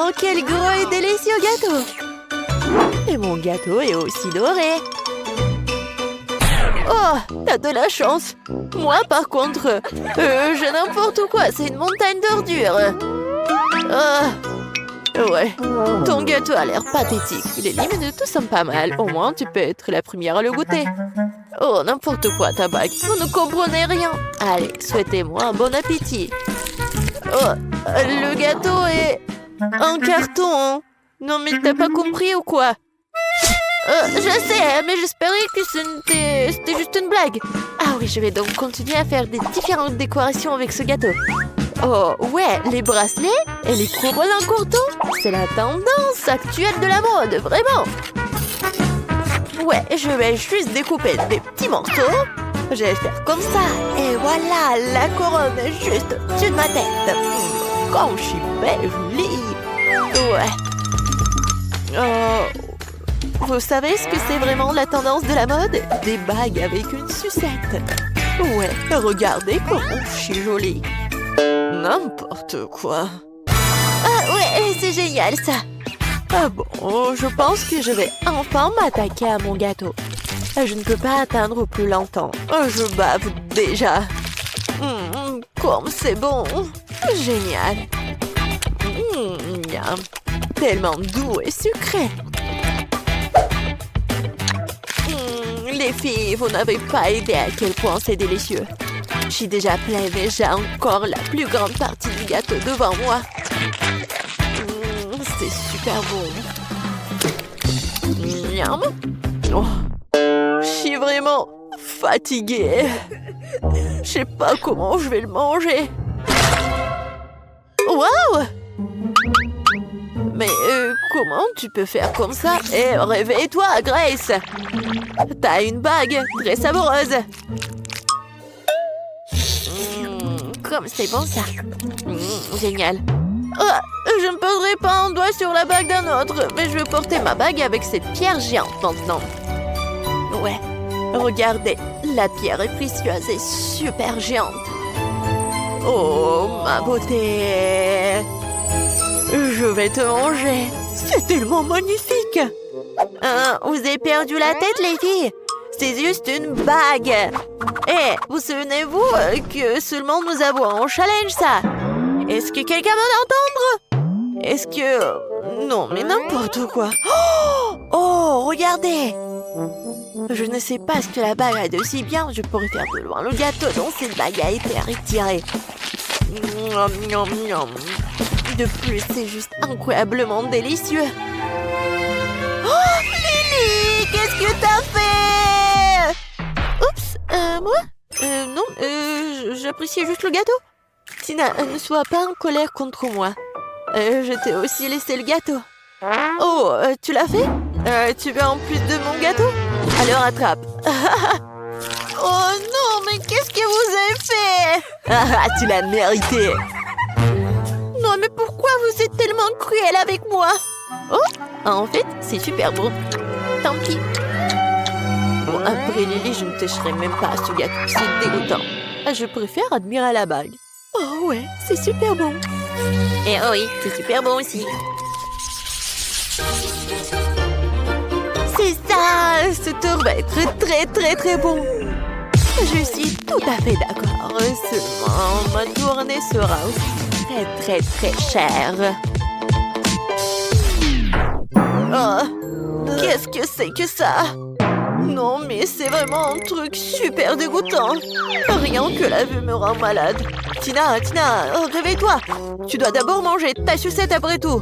Oh, quel gros et délicieux gâteau! Et mon gâteau est aussi doré. Oh, t'as de la chance. Moi, par contre, j'ai n'importe quoi. C'est une montagne d'ordures. Ouais, ton gâteau a l'air pathétique. Les limites tout sont pas mal. Au moins, tu peux être la première à le goûter. Oh, n'importe quoi, ta bague. Vous ne comprenez rien. Allez, souhaitez-moi un bon appétit. Oh, le gâteau est en carton. Non, mais t'as pas compris ou quoi? Je sais, mais j'espérais que c'était juste une blague. Ah oui, je vais donc continuer à faire des différentes décorations avec ce gâteau. Oh, ouais, les bracelets et les couronnes en coton, c'est la tendance actuelle de la mode, vraiment. Ouais, je vais juste découper des petits morceaux. Je vais faire comme ça. Et voilà, la couronne est juste au-dessus de ma tête. Comme je suis belle, jolie. Ouais. Vous savez ce que c'est vraiment la tendance de la mode? Des bagues avec une sucette. Ouais, regardez comme je suis jolie. N'importe quoi. Ah ouais, c'est génial ça. Ah bon, je pense que je vais enfin m'attaquer à mon gâteau. Je ne peux pas atteindre plus longtemps. Je bave déjà. Comme c'est bon. Génial. Miam. Tellement doux et sucré. Les filles, vous n'avez pas idée à quel point c'est délicieux. Je suis déjà pleine et j'ai encore la plus grande partie du gâteau devant moi. C'est super bon. Miam. Oh. Je suis vraiment fatiguée. Je sais pas comment je vais le manger. Waouh! Mais comment tu peux faire comme ça? Réveille-toi, Grace! T'as une bague très savoureuse. Comme c'est bon ça. Génial. Je ne poserai pas un doigt sur la bague d'un autre, mais je vais porter ma bague avec cette pierre géante maintenant. Ouais, regardez, la pierre est précieuse et super géante. Oh, ma beauté! Je vais te manger. C'est tellement magnifique. Vous avez perdu la tête, les filles? C'est juste une bague. Vous souvenez-vous que seulement nous avons un challenge, ça? Est-ce que quelqu'un va l'entendre? Est-ce que... Non, mais n'importe quoi. Oh, regardez. Je ne sais pas ce que la bague a de si bien. Je pourrais faire de loin le gâteau dont cette bague a été retirée. De plus, c'est juste incroyablement délicieux. Oh, Lily, qu'est-ce que t'as fait? Oups, moi? Non, j'appréciais juste le gâteau. Tina, ne sois pas en colère contre moi. Je t'ai aussi laissé le gâteau. Oh, tu l'as fait? Tu veux en plus de mon gâteau? Alors attrape. Oh non, mais qu'est-ce que vous avez fait? Tu l'as mérité. Non, mais pourquoi vous êtes tellement cruel avec moi? Oh, en fait, c'est super bon. Tant pis. Bon, après Lily, je ne toucherai même pas à ce gâteau. C'est dégoûtant. Je préfère admirer la bague. Oh ouais, c'est super bon. Et oh oui, c'est super bon aussi. C'est ça, ce tour va être très très très bon. Je suis tout à fait d'accord. Seulement, ma tournée sera aussi très très très chère. Oh, qu'est-ce que c'est que ça? Non, mais c'est vraiment un truc super dégoûtant. Rien que la vue me rend malade. Tina, réveille-toi. Tu dois d'abord manger ta sucette après tout.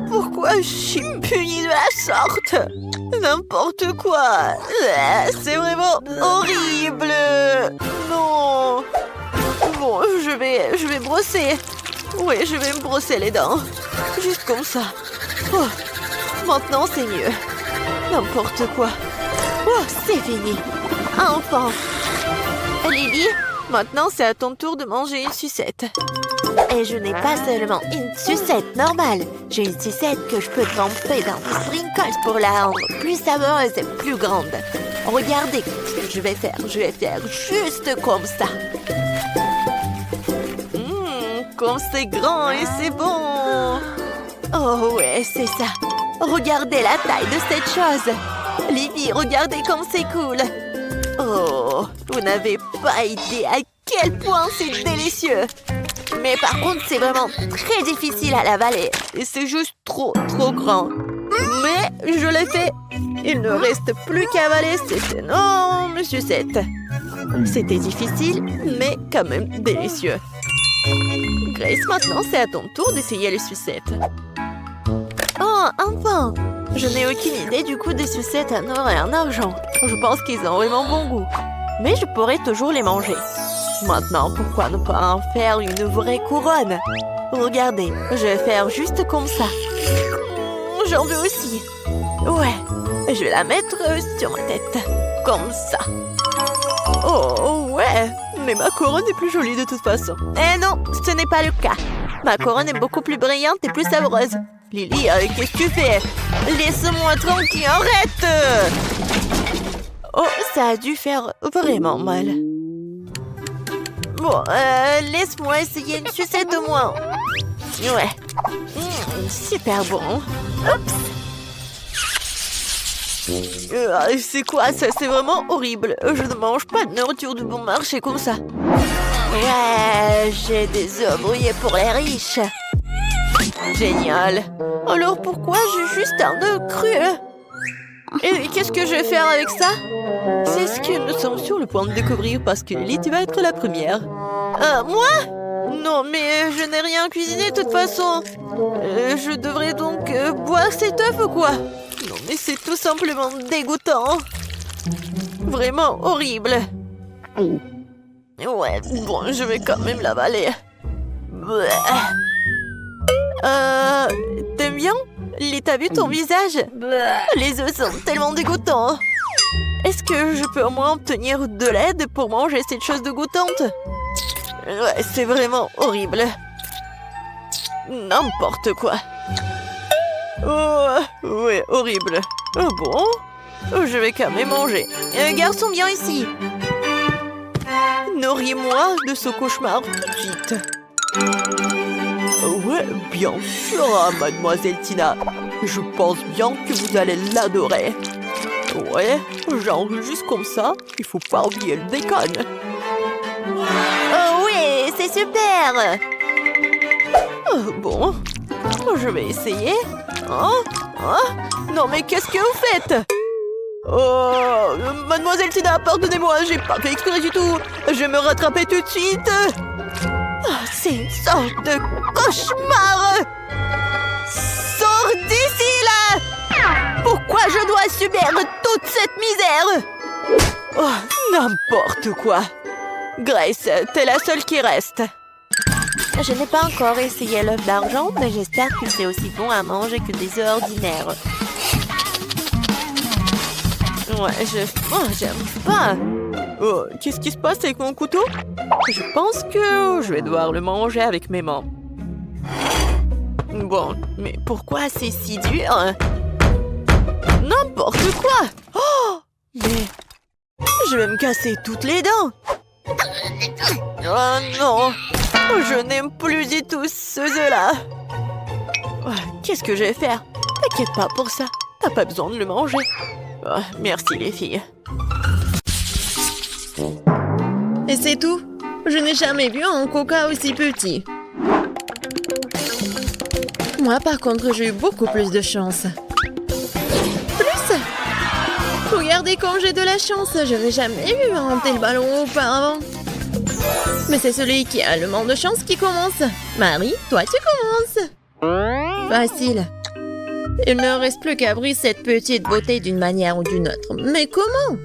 Pourquoi je suis punie de la sorte? N'importe quoi. C'est vraiment horrible. Non. Bon, je vais brosser. Oui, je vais me brosser les dents. Juste comme ça. Oh, maintenant, c'est mieux. N'importe quoi. Oh, c'est fini. Enfin. Lily, maintenant, c'est à ton tour de manger une sucette. Et je n'ai pas seulement une sucette normale. J'ai une sucette que je peux tremper dans des sprinkles pour la rendre plus savoureuse et plus grande. Regardez ce que je vais faire. Je vais faire juste comme ça. Comme c'est grand et c'est bon. Oh ouais, c'est ça. Regardez la taille de cette chose. Livy, regardez comme c'est cool. Oh, vous n'avez pas idée à quel point c'est délicieux. Mais par contre, c'est vraiment très difficile à l'avaler. Et c'est juste trop grand. Mais je l'ai fait. Il ne reste plus qu'à avaler cette énorme sucette. C'était difficile, mais quand même délicieux. Grace, maintenant c'est à ton tour d'essayer les sucettes. Oh, enfin! Je n'ai aucune idée du coût des sucettes en or et en argent. Je pense qu'ils ont vraiment bon goût. Mais je pourrais toujours les manger. Maintenant, pourquoi ne pas en faire une vraie couronne? Regardez, je vais faire juste comme ça. J'en veux aussi. Ouais, je vais la mettre sur ma tête. Comme ça. Oh, ouais. Mais ma couronne est plus jolie de toute façon. Eh non, ce n'est pas le cas. Ma couronne est beaucoup plus brillante et plus savoureuse. Lily, qu'est-ce que tu fais? Laisse-moi tranquille, arrête! Oh, ça a dû faire vraiment mal. Bon, laisse-moi essayer une sucette au moins. Ouais. Super bon. Oups. C'est quoi ça? C'est vraiment horrible. Je ne mange pas de nourriture de bon marché comme ça. Ouais, j'ai des œufs brouillés pour les riches. Génial. Alors pourquoi j'ai juste un œuf cru? Et qu'est-ce que je vais faire avec ça? C'est ce que nous sommes sur le point de découvrir parce que Lily, tu vas être la première. Moi? Non, mais je n'ai rien cuisiné de toute façon. Je devrais donc boire cet œuf ou quoi? Non, mais c'est tout simplement dégoûtant. Vraiment horrible. Ouais, bon, je vais quand même l'avaler. T'aimes bien? T'as vu ton visage? Les œufs sont tellement dégoûtants. Est-ce que je peux au moins obtenir de l'aide pour manger cette chose dégoûtante? Ouais, c'est vraiment horrible. N'importe quoi. Oh, ouais, horrible. Oh bon? Je vais quand même manger. Garçon, viens ici. Nourris-moi de ce cauchemar tout de suite. Ouais, bien sûr, mademoiselle Tina. Je pense bien que vous allez l'adorer. Ouais, genre juste comme ça, il faut pas oublier le bacon. Oh oui, c'est super. Bon, je vais essayer. Non mais qu'est-ce que vous faites? Oh, mademoiselle Tina, pardonnez-moi, j'ai pas fait exprès du tout. Je vais me rattraper tout de suite. C'est une sorte de cauchemar. Sors d'ici, là! Pourquoi je dois subir toute cette misère? Oh, n'importe quoi. Grace, t'es la seule qui reste. Je n'ai pas encore essayé l'œuf d'argent, mais j'espère que c'est aussi bon à manger que des œufs ordinaires. Ouais, j'aime pas. Oh, qu'est-ce qui se passe avec mon couteau? Je pense que je vais devoir le manger avec mes mains. Bon, mais pourquoi c'est si dur? N'importe quoi! Oh! Mais je vais me casser toutes les dents! Oh non! Je n'aime plus du tout ce œuf-là! Qu'est-ce que je vais faire? T'inquiète pas pour ça, t'as pas besoin de le manger. Merci les filles. Et c'est tout? Je n'ai jamais vu un coca aussi petit. Moi, par contre, j'ai eu beaucoup plus de chance. Plus? Regardez comme j'ai de la chance. Je n'ai jamais vu un tel ballon auparavant. Mais c'est celui qui a le moins de chance qui commence. Marie, toi, tu commences. Facile. Il ne reste plus qu'à briser cette petite beauté d'une manière ou d'une autre. Mais comment?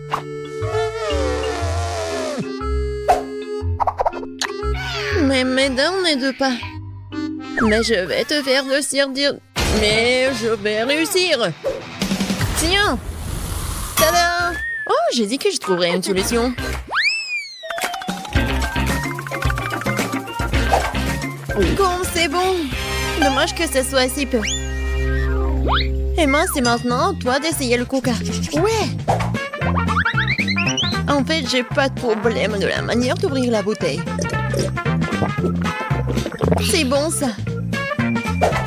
Mais mes dents ne deux pas. Mais je vais te faire dire. Mais je vais réussir. Tiens. Tada! Oh, j'ai dit que je trouverais une solution. Comme c'est bon. Dommage que ce soit si peu. Emma, c'est maintenant toi d'essayer le coca. Ouais. En fait, j'ai pas de problème de la manière d'ouvrir la bouteille. C'est bon, ça.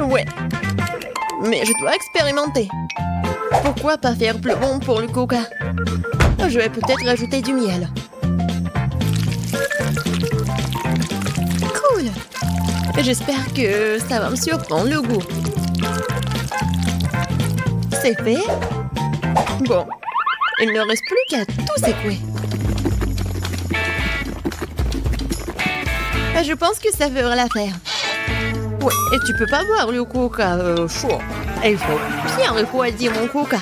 Ouais. Mais je dois expérimenter. Pourquoi pas faire plus bon pour le coca? Je vais peut-être rajouter du miel. Cool! J'espère que ça va me surprendre le goût. C'est fait? Bon, il ne reste plus qu'à tout secouer. Je pense que ça fera l'affaire. Ouais, et tu peux pas boire le coca chaud. Il faut bien refroidir mon coca.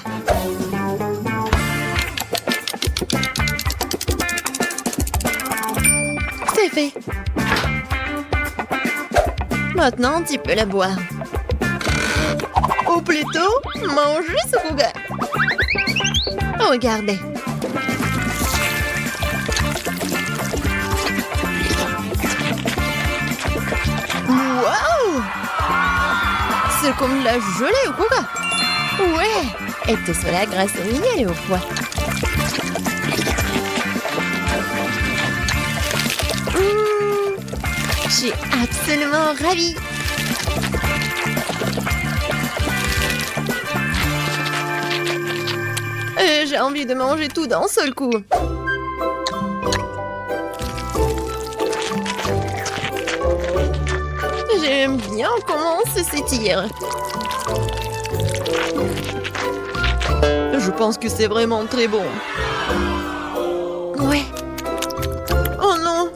C'est fait. Maintenant, tu peux la boire. Ou plutôt, manger ce coca. Regardez. Wow! C'est comme de la gelée au coca. Ouais! Et tout cela grâce au miel et au foie. Je suis absolument ravie. J'ai envie de manger tout d'un seul coup. J'aime bien comment ça s'étire. Je pense que c'est vraiment très bon. Ouais. Oh non.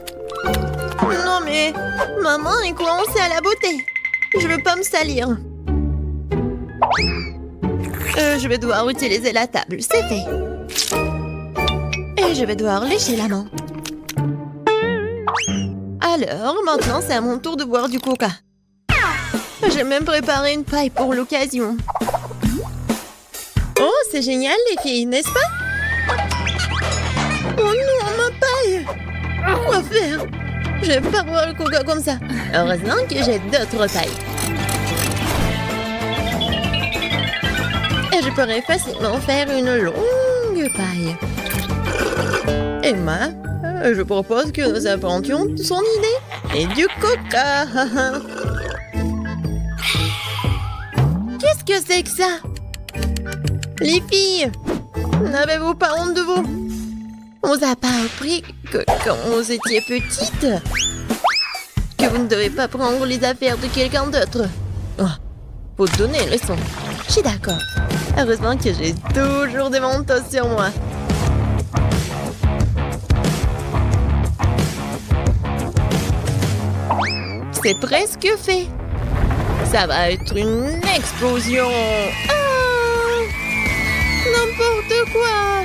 Non mais, ma main est coincée à la beauté. Je veux pas me salir. Je vais devoir utiliser la table, c'est fait. Et je vais devoir lécher la main. Alors, maintenant, c'est à mon tour de boire du coca. J'ai même préparé une paille pour l'occasion. Oh, c'est génial, les filles, n'est-ce pas? Oh non, ma paille! Quoi faire? Je vais pas boire le coca comme ça. Heureusement que j'ai d'autres pailles. Et je pourrais facilement faire une longue paille. Emma, je propose que nous apportions son idée et du coca. Qu'est-ce que c'est que ça? Les filles, n'avez-vous pas honte de vous? On vous a pas appris que quand vous étiez petites, que vous ne devez pas prendre les affaires de quelqu'un d'autre. Oh, faut donner une leçon. Je suis d'accord. Heureusement que j'ai toujours des mentos sur moi. C'est presque fait. Ça va être une explosion. Ah! N'importe quoi.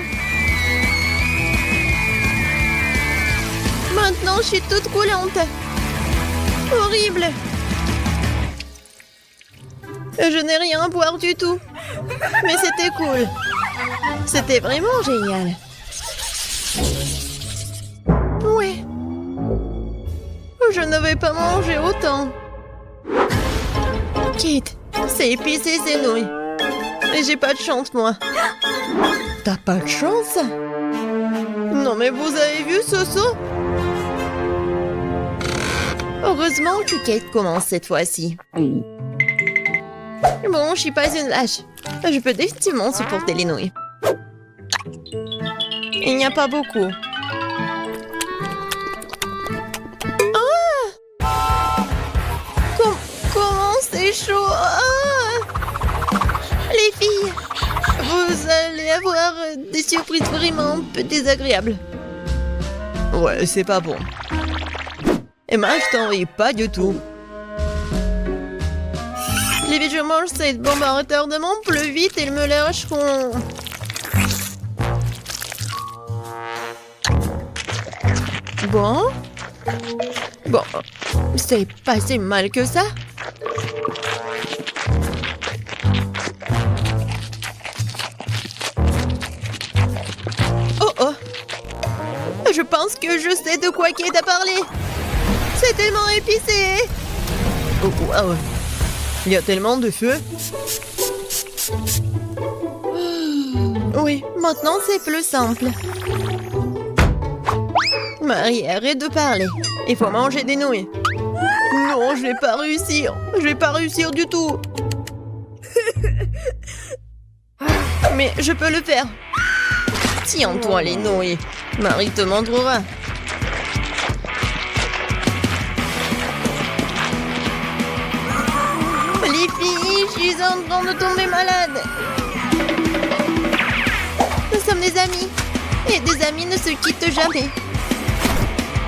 Maintenant, je suis toute coulante. Horrible. Je n'ai rien à boire du tout. Mais c'était cool. C'était vraiment génial. Ouais. Je ne vais pas manger autant. Kate, c'est épicé ces nouilles. Et j'ai pas de chance, moi. T'as pas de chance? Non, mais vous avez vu ce saut? Heureusement que Kate commence cette fois-ci. Bon, je suis pas une lâche. Je peux définitivement supporter les nouilles. Il n'y a pas beaucoup. Ah! Comment c'est chaud? Ah! Les filles, vous allez avoir des surprises vraiment un peu désagréables. Ouais, c'est pas bon. Emma, je t'en ris pas du tout. Les filles, je mange cette bombe à retardement plus vite, ils me lâcheront. Bon, c'est pas si mal que ça. Oh, je pense que je sais de quoi Kate a parlé. C'est tellement épicé. Oh, wow. Il y a tellement de feu. Oui, maintenant c'est plus simple. Marie, arrête de parler. Il faut manger des nouilles. Non, je vais pas réussir. Je vais pas réussir du tout. Mais je peux le faire. Tiens-toi les nouilles. Marie te montrera. Les filles, je suis en train de tomber malade. Nous sommes des amis. Et des amis ne se quittent jamais.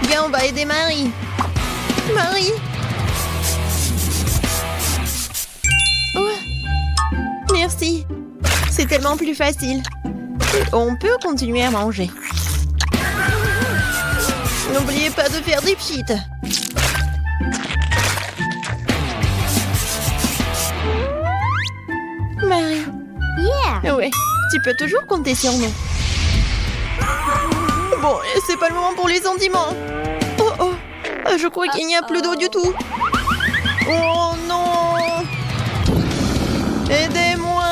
Viens, on va aider Marie. Marie. Oh. Merci. C'est tellement plus facile. Et on peut continuer à manger. N'oubliez pas de faire des pchites. Marie. Yeah. Ouais, tu peux toujours compter sur nous. Bon, c'est pas le moment pour les sentiments. Oh oh, je crois qu'il n'y a plus d'eau du tout. Oh non. Aidez-moi.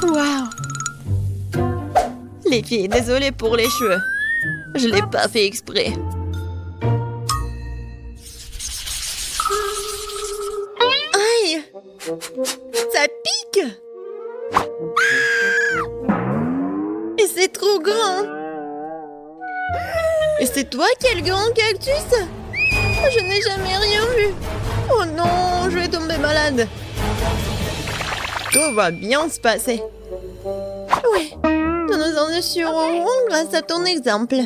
Waouh. Les filles, désolée pour les cheveux. Je l'ai pas fait exprès. Aïe. Ça pique. Et c'est trop grand. Et c'est toi qui as le grand cactus? Je n'ai jamais rien vu. Oh non, je vais tomber malade. Tout va bien se passer. Oui, nous nous en assurerons grâce à ton exemple.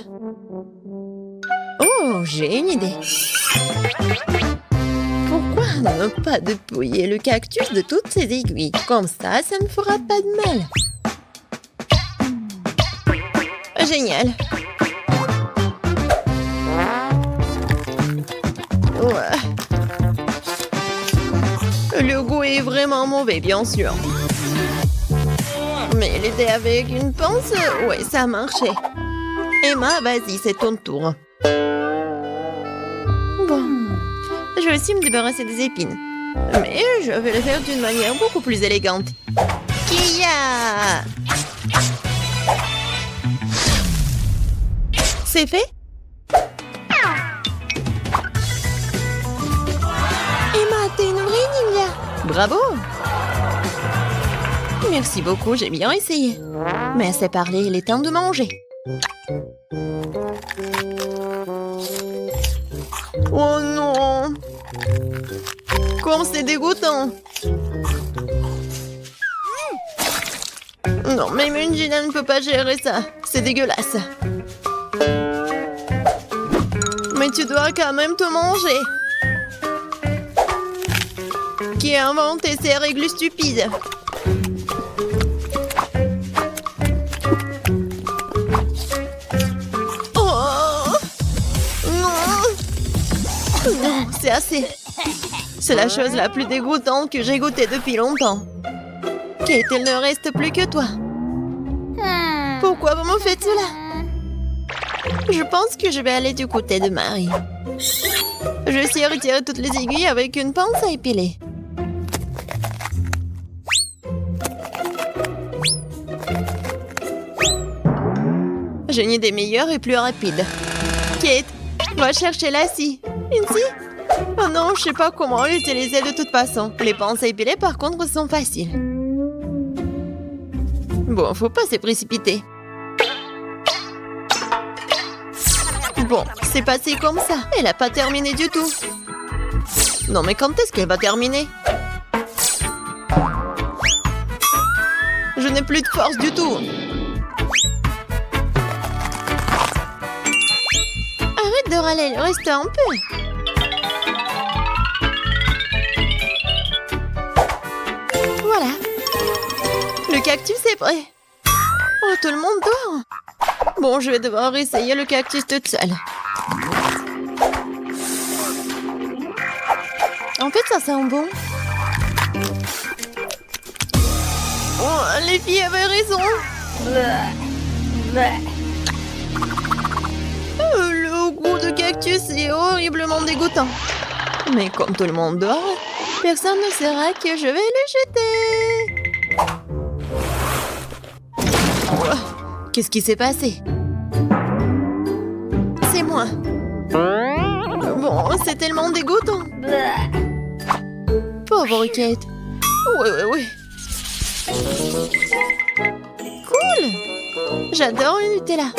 Oh, j'ai une idée. Pourquoi ne pas dépouiller le cactus de toutes ses aiguilles? Comme ça ne fera pas de mal. Génial. Ouais. Le goût est vraiment mauvais, bien sûr. Mais l'aider avec une pince, ouais, ça a marché. Emma, vas-y, c'est ton tour. Bon, je vais aussi me débarrasser des épines. Mais je vais le faire d'une manière beaucoup plus élégante. Kia! C'est fait? Emma, t'es une vraie ninja! Bravo! Merci beaucoup, j'ai bien essayé. Mais assez parlé, il est temps de manger. Oh non! Comme c'est dégoûtant! Non, même une Gina ne peut pas gérer ça. C'est dégueulasse. Mais tu dois quand même te manger. Qui a inventé ces règles stupides? Oh non! Non, c'est assez. C'est la chose la plus dégoûtante que j'ai goûtée depuis longtemps. Kate, il ne reste plus que toi. Pourquoi vous me faites cela? Je pense que je vais aller du côté de Marie. Je sais retirer toutes les aiguilles avec une pince à épiler. J'ai une idée meilleure et plus rapide. Kate, va chercher la scie. Une scie? Oh non, je sais pas comment l'utiliser de toute façon. Les pinces à épiler, par contre, sont faciles. Bon, faut pas se précipiter. Bon, c'est passé comme ça. Elle a pas terminé du tout. Non, mais quand est-ce qu'elle va terminer? Je n'ai plus de force du tout. Arrête de râler, il reste un peu. Voilà. Le cactus est prêt. Oh, tout le monde dort. Bon, je vais devoir essayer le cactus toute seule. En fait, ça sent bon. Oh, les filles avaient raison. Le goût de cactus est horriblement dégoûtant. Mais comme tout le monde dort, personne ne saura que je vais le jeter. Oh, qu'est-ce qui s'est passé? C'est moi. Bon, c'est tellement dégoûtant. Pauvre Kate. Oui. Cool. J'adore le Nutella.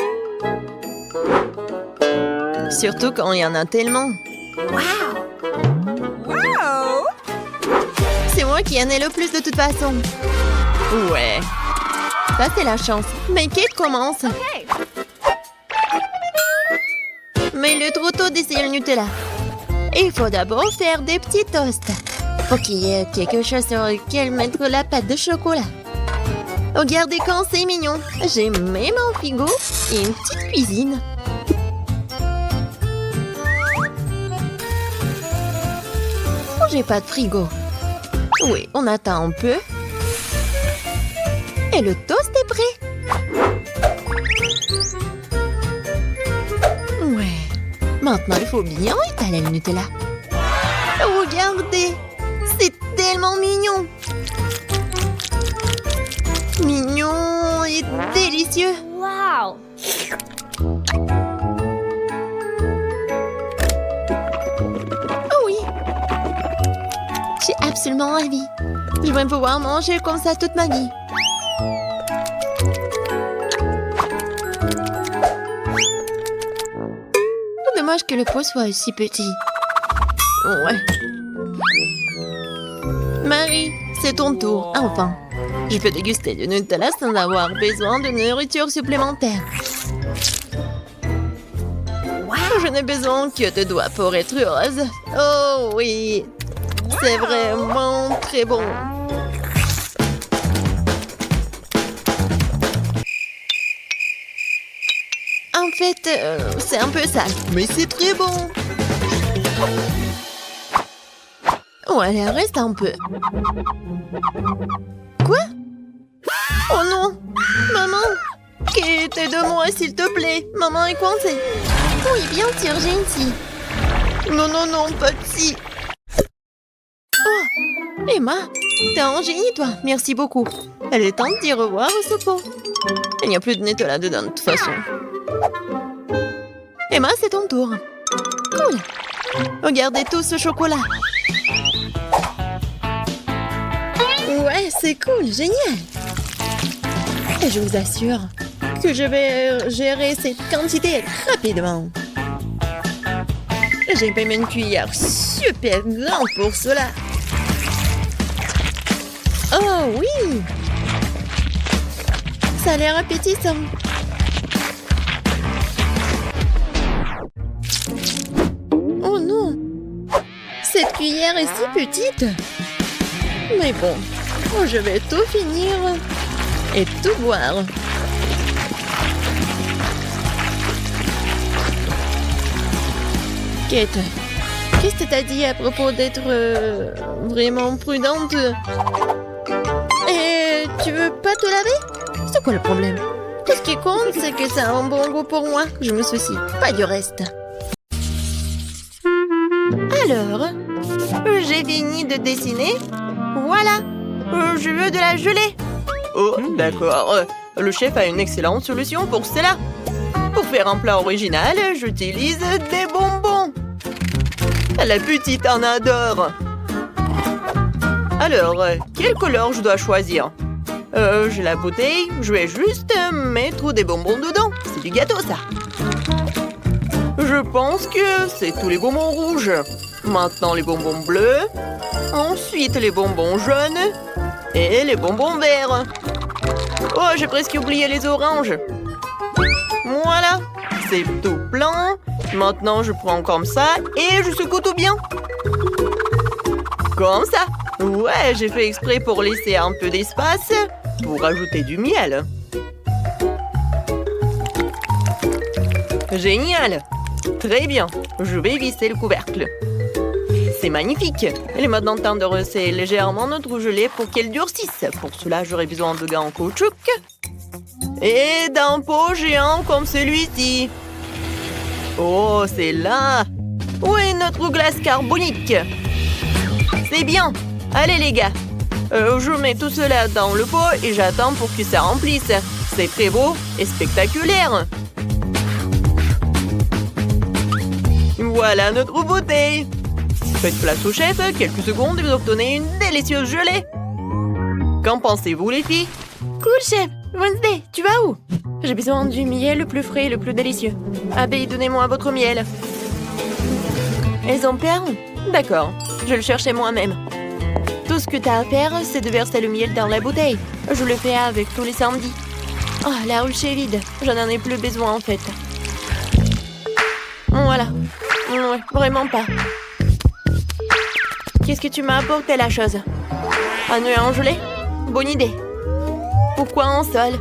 Surtout quand il y en a tellement. Wow! C'est moi qui en ai le plus de toute façon. Ouais. Ça, c'est la chance. Mais Kate commence. Okay. Mais il est trop tôt d'essayer le Nutella. Il faut d'abord faire des petits toasts. Pour qu'il y ait quelque chose sur lequel mettre la pâte de chocolat. Regardez quand c'est mignon. J'ai même un frigo et une petite cuisine. Oh, j'ai pas de frigo. Oui, on attend un peu. Et le toast est prêt. Ouais. Maintenant, il faut bien étaler le Nutella. Regardez, c'est tellement mignon. Mignon et délicieux. Wow! Oh oui. Je suis absolument ravie. Je vais pouvoir manger comme ça toute ma vie. Dommage que le pot soit aussi petit. Ouais. Marie, c'est ton tour. Enfin, je peux déguster du Nutella sans avoir besoin de nourriture supplémentaire. Wow, je n'ai besoin que de doigts pour être heureuse. Oh oui, c'est vraiment très bon. En fait, c'est un peu sale, mais c'est très bon. Ouais, il reste un peu. Quoi? Oh non! Maman! Kate, aide-moi, s'il te plaît. Maman est coincée. Oui, bien sûr, j'ai une scie. Non, pas de scie. Oh! Emma, t'es un génie, toi. Merci beaucoup. Elle est temps de dire au revoir au pot. Il n'y a plus de Nutella dedans, de toute façon. Emma, c'est ton tour. Cool. Regardez tout ce chocolat. Ouais, c'est cool, génial. Et je vous assure que je vais gérer cette quantité rapidement. J'ai même une cuillère super grande pour cela. Oh oui! Ça a l'air appétissant. Oh non! Cette cuillère est si petite. Mais bon, je vais tout finir et tout boire. Kate, qu'est-ce que t'as dit à propos d'être vraiment prudente? Et tu veux pas te laver? C'est quoi le problème? Tout ce qui compte, c'est que ça a un bon goût pour moi. Je me soucie pas du reste. Alors, j'ai fini de dessiner. Voilà, je veux de la gelée. Oh, d'accord. Le chef a une excellente solution pour cela. Pour faire un plat original, j'utilise des bonbons. La petite en adore. Alors, quelle couleur je dois choisir? J'ai la bouteille, je vais juste mettre des bonbons dedans. C'est du gâteau, ça. Je pense que c'est tous les bonbons rouges. Maintenant, les bonbons bleus. Ensuite, les bonbons jaunes. Et les bonbons verts. Oh, j'ai presque oublié les oranges. Voilà, c'est tout plein. Maintenant, je prends comme ça et je secoue tout bien. Comme ça. Ouais, j'ai fait exprès pour laisser un peu d'espace pour ajouter du miel. Génial. Très bien. Je vais visser le couvercle. C'est magnifique. Il est maintenant temps de resserrer légèrement notre gelée pour qu'elle durcisse. Pour cela, j'aurai besoin de gants en caoutchouc et d'un pot géant comme celui-ci. Oh, c'est là. Où est notre glace carbonique? C'est bien. Allez, les gars. Je mets tout cela dans le pot et j'attends pour que ça remplisse. C'est très beau et spectaculaire. Voilà notre bouteille. Faites place au chef, quelques secondes et vous obtenez une délicieuse gelée. Qu'en pensez-vous, les filles? Cool, chef. Wednesday, tu vas où? J'ai besoin du miel le plus frais et le plus délicieux. Abby, donnez-moi votre miel. Elles en perdent? D'accord, je le cherchais moi-même. Tout ce que t'as à faire, c'est de verser le miel dans la bouteille. Je le fais avec tous les samedis. Oh, la ruche est vide. Je n'en ai plus besoin, en fait. Voilà. Ouais, vraiment pas. Qu'est-ce que tu m'as apporté, la chose? Un œuf en gelée? Bonne idée. Pourquoi en sol?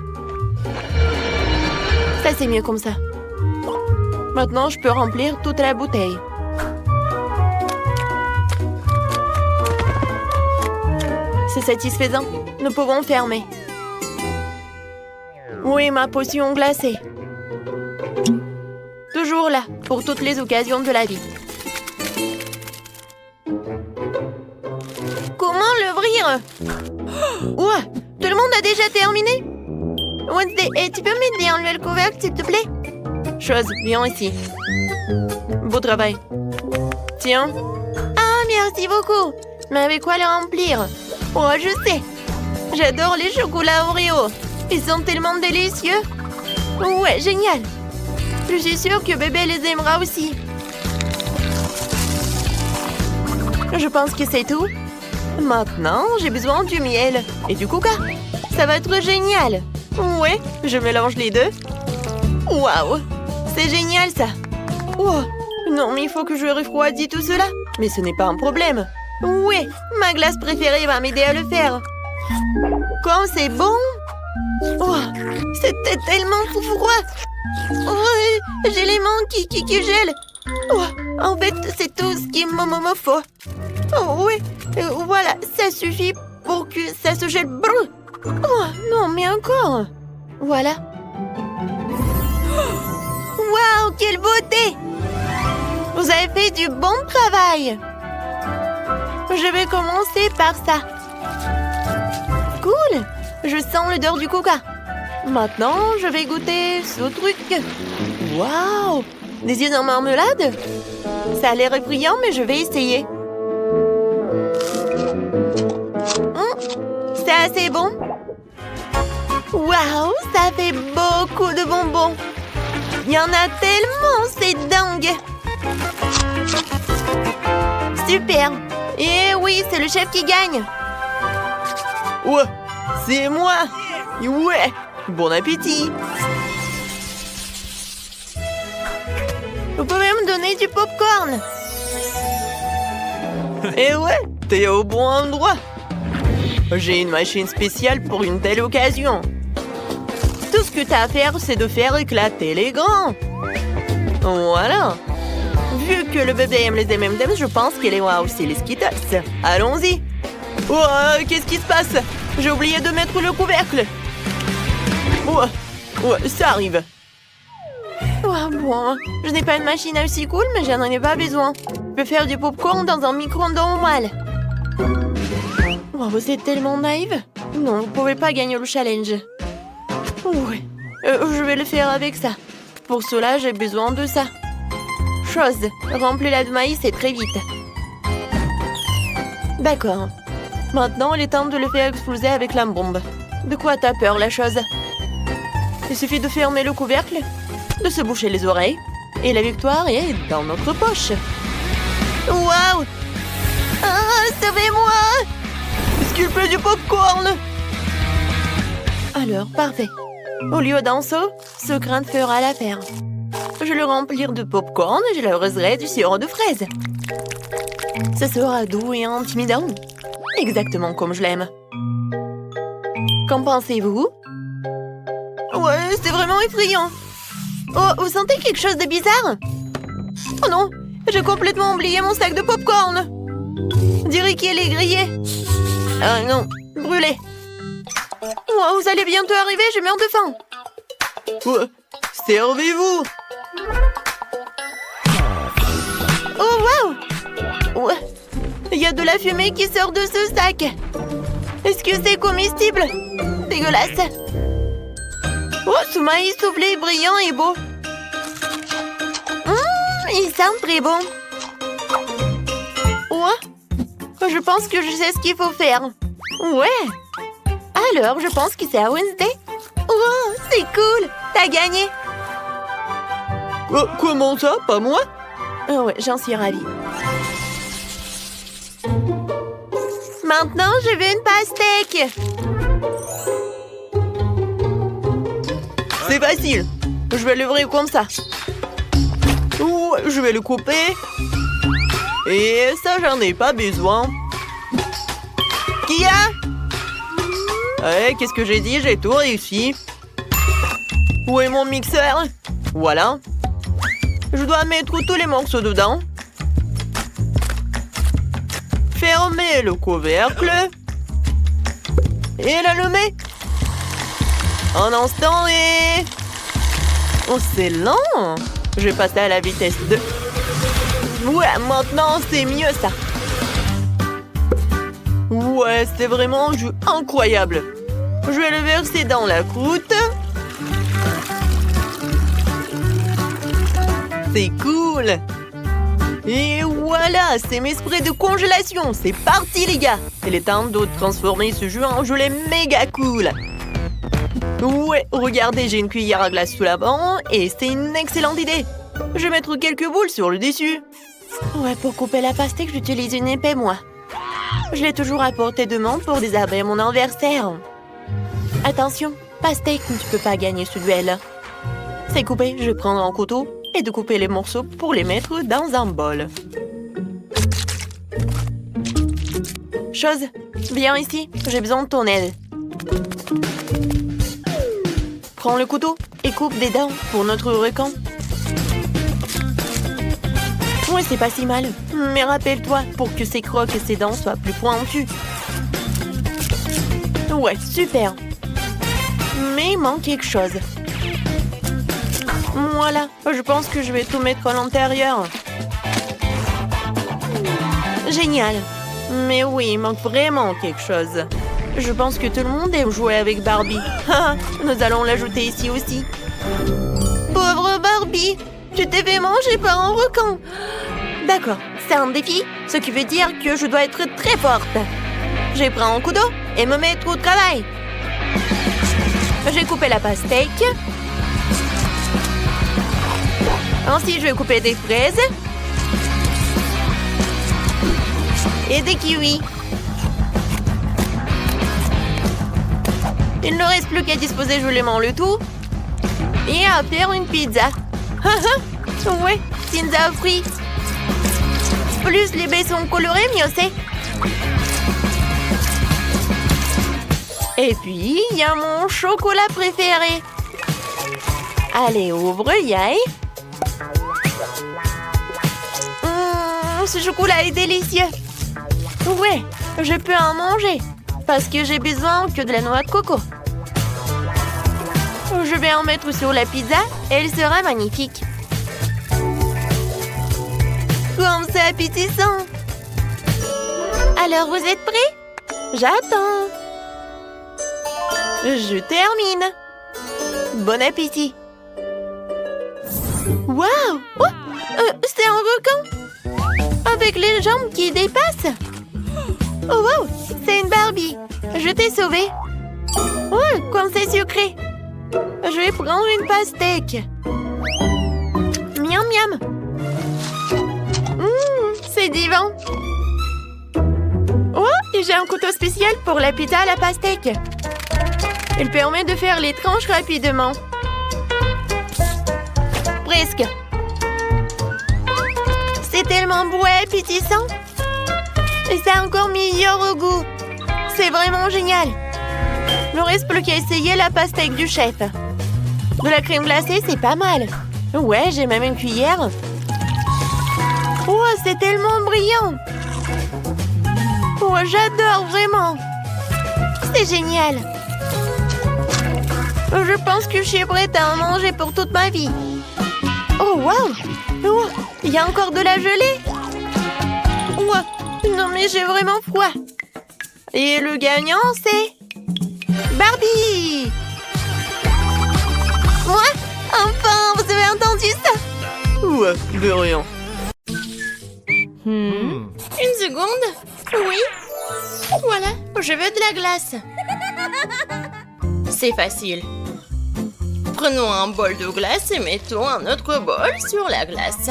Ça, c'est mieux comme ça. Maintenant, je peux remplir toute la bouteille. C'est satisfaisant. Nous pouvons fermer. Oui, ma potion glacée. Toujours là, pour toutes les occasions de la vie. Comment l'ouvrir? Ouah, tout le monde a déjà terminé? Wednesday, tu peux m'aider à enlever le couvercle, s'il te plaît? Chose, viens ici. Beau travail. Tiens. Ah, merci beaucoup. Mais avec quoi le remplir? Oh, je sais. J'adore les chocolats Oreo. Ils sont tellement délicieux. Ouais, génial. Je suis sûre que bébé les aimera aussi. Je pense que c'est tout. Maintenant, j'ai besoin du miel et du coca. Ça va être génial. Ouais, je mélange les deux. Waouh, c'est génial ça. Oh, non, mais il faut que je refroidisse tout cela. Mais ce n'est pas un problème. Ouais, ma glace préférée va m'aider à le faire. Comme c'est bon. Oh, c'était tellement froid. Oh, j'ai les mains qui gèlent. Oh, en fait, c'est tout ce qu'il me faut. Oh, oui, voilà, ça suffit pour que ça se gèle. Oh, non, mais encore. Voilà. Waouh, quelle beauté! Vous avez fait du bon travail. Je vais commencer par ça. Cool! Je sens l'odeur du coca. Maintenant, je vais goûter ce truc. Waouh! Des yeux en marmelade? Ça a l'air effrayant, mais je vais essayer. C'est assez bon. Waouh! Ça fait beaucoup de bonbons. Il y en a tellement, c'est dingue. Super. Et oui, c'est le chef qui gagne. Ouais, c'est moi. Ouais, bon appétit. Vous pouvez me donner du popcorn? Eh ouais, t'es au bon endroit. J'ai une machine spéciale pour une telle occasion. Tout ce que t'as à faire, c'est de faire éclater les grands. Voilà. Vu que le bébé aime les M&M's, je pense qu'il aimera aussi les Skittles. Allons-y. Oh, qu'est-ce qui se passe? J'ai oublié de mettre le couvercle. Ouais, ça arrive. Oh, bon, je n'ai pas une machine aussi cool, mais j'en ai pas besoin. Je peux faire du popcorn dans un micro-ondes normal. Oh, vous êtes tellement naïve. Non, vous pouvez pas gagner le challenge. Ouais, je vais le faire avec ça. Pour cela, j'ai besoin de ça. Chose, remplis-la de maïs et très vite. D'accord. Maintenant, il est temps de le faire exploser avec la bombe. De quoi t'as peur, la chose? Il suffit de fermer le couvercle, de se boucher les oreilles, et la victoire est dans notre poche. Waouh! Ah, sauvez-moi! Est-ce qu'il fait du popcorn? Alors, parfait. Au lieu d'un seau, ce grain fera l'affaire. Je le remplir de popcorn et je l'arroserai du sirop de fraise. Ce sera doux et intimidant. Exactement comme je l'aime. Qu'en pensez-vous? Ouais, c'est vraiment effrayant. Oh, vous sentez quelque chose de bizarre? Oh non, j'ai complètement oublié mon sac de popcorn. On dirait qu'il est grillé. Ah non, brûlé. Oh, vous allez bientôt arriver, je meurs de faim. Ouais, servez-vous. Oh, waouh! Ouais, il y a de la fumée qui sort de ce sac. Est-ce que c'est comestible? Dégueulasse. Oh, ce maïs soufflé brillant et beau. Il sent très bon. pense que je sais ce qu'il faut faire. Ouais. Alors, je pense que c'est à Wednesday. Oh, c'est cool. T'as gagné. Comment ça? Pas moi? Oh ouais, j'en suis ravie. Maintenant, je veux une pastèque. C'est facile. Je vais l'ouvrir comme ça. Ouh, je vais le couper. Et ça, j'en ai pas besoin. Qui a? Qu'est-ce que j'ai dit? J'ai tout réussi. Où est mon mixeur? Voilà. Je dois mettre tous les morceaux dedans. Fermer le couvercle. Et l'allumer. Un instant et... Oh, c'est lent. Je vais passer à la vitesse 2. Ouais, maintenant, c'est mieux, ça. Ouais, c'est vraiment un jus incroyable. Je vais le verser dans la croûte. C'est cool. Et voilà, c'est mes sprays de congélation. C'est parti, les gars. Il est temps de transformer ce jus en gelée méga cool. Ouais, regardez, j'ai une cuillère à glace sous la banc et c'est une excellente idée. Je vais mettre quelques boules sur le dessus. Ouais, pour couper la pastèque, j'utilise une épée, moi. Je l'ai toujours à portée de main pour désarmer mon adversaire. Attention, pastèque, tu peux pas gagner ce duel. C'est coupé, je vais prendre un couteau et de couper les morceaux pour les mettre dans un bol. Chose, viens ici, j'ai besoin de ton aide. Prends le couteau et coupe des dents pour notre requin. Ouais, c'est pas si mal. Mais rappelle-toi, pour que ses crocs et ses dents soient plus pointues. Ouais, super. Mais il manque quelque chose. Voilà, je pense que je vais tout mettre à l'intérieur. Génial. Mais oui, il manque vraiment quelque chose. Je pense que tout le monde aime jouer avec Barbie. Nous allons l'ajouter ici aussi. Pauvre Barbie, tu t'es fait manger par un requin. D'accord, c'est un défi, ce qui veut dire que je dois être très forte. Je prends un couteau et me mettre au travail. J'ai coupé la pastèque. Ensuite, je vais couper des fraises. Et des kiwis. Il ne reste plus qu'à disposer joliment le tout. Et à faire une pizza. Ouais, pizza aux fruits. Plus les baies sont colorées, mieux c'est. Et puis, il y a mon chocolat préféré. Allez, ouvre, yaï. Ce chocolat est délicieux. Ouais, je peux en manger. Parce que j'ai besoin que de la noix de coco. Je vais en mettre sur la pizza et elle sera magnifique. Comme c'est appétissant. Alors, vous êtes prêts? J'attends. Je termine. Bon appétit. Waouh! Oh, c'est un requin avec les jambes qui dépassent. Oh wow! C'est une Barbie. Je t'ai sauvée. Oh, comme c'est sucré. Je vais prendre une pastèque. Miam miam. C'est divin. Oh, et j'ai un couteau spécial pour la pizza à la pastèque. Il permet de faire les tranches rapidement. Presque. C'est tellement beau et appétissant. Et c'est encore meilleur au goût. C'est vraiment génial. Il ne reste plus qu'à essayer la pastèque du chef. De la crème glacée, c'est pas mal. Ouais, j'ai même une cuillère. Oh, c'est tellement brillant. Oh, j'adore vraiment. C'est génial. Je pense que je suis prête à en manger pour toute ma vie. Oh, wow! Oh, il y a encore de la gelée. Oh, non, mais j'ai vraiment froid. Et le gagnant, c'est... Barbie! Moi? Enfin, vous avez entendu ça? Ouais, de rien. Une seconde. Oui. Voilà, je veux de la glace. C'est facile. Prenons un bol de glace et mettons un autre bol sur la glace.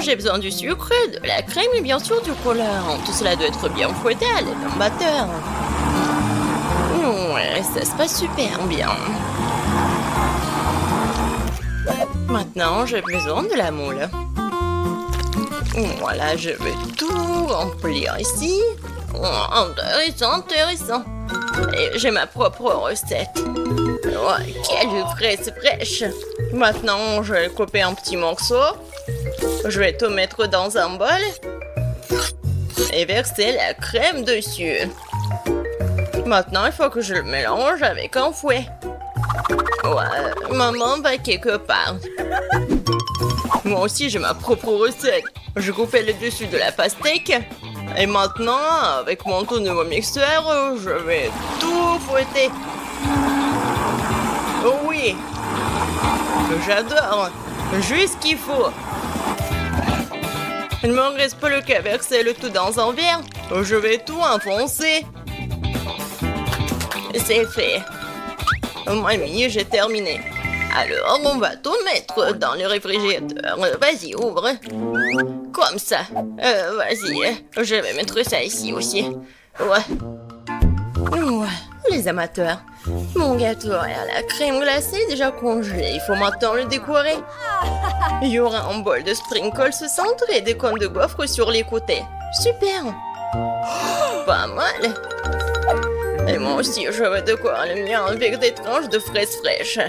J'ai besoin du sucre, de la crème et bien sûr du colorant. Tout cela doit être bien fouetté à l'aide d'un batteur. Ouais, ça se passe super bien. Maintenant, j'ai besoin de la moule. Voilà, je vais tout remplir ici. Intéressant, intéressant. Et j'ai ma propre recette. Ouais, quelle fraise fraîche. Maintenant, je vais couper un petit morceau. Je vais tout mettre dans un bol. Et verser la crème dessus. Maintenant, il faut que je le mélange avec un fouet. Ouais, maman va quelque part. Moi aussi, j'ai ma propre recette. Je coupais le dessus de la pastèque. Et maintenant, avec mon tout nouveau mixeur, je vais tout fouetter. Oh oui, j'adore. Juste ce qu'il faut. Il ne me reste plus qu'à verser le tout dans un verre. Je vais tout enfoncer. C'est fait. Mamie, j'ai terminé. Alors, on va tout mettre dans le réfrigérateur. Vas-y, ouvre. Comme ça. Vas-y, je vais mettre ça ici aussi. Ouais, les amateurs. Mon gâteau à la crème glacée est déjà congelé. Il faut maintenant le décorer. Il y aura un bol de sprinkles au centre et des cônes de gaufres sur les côtés. Super. Pas mal. Et moi aussi, je vais décorer le mien avec des tranches de fraises fraîches.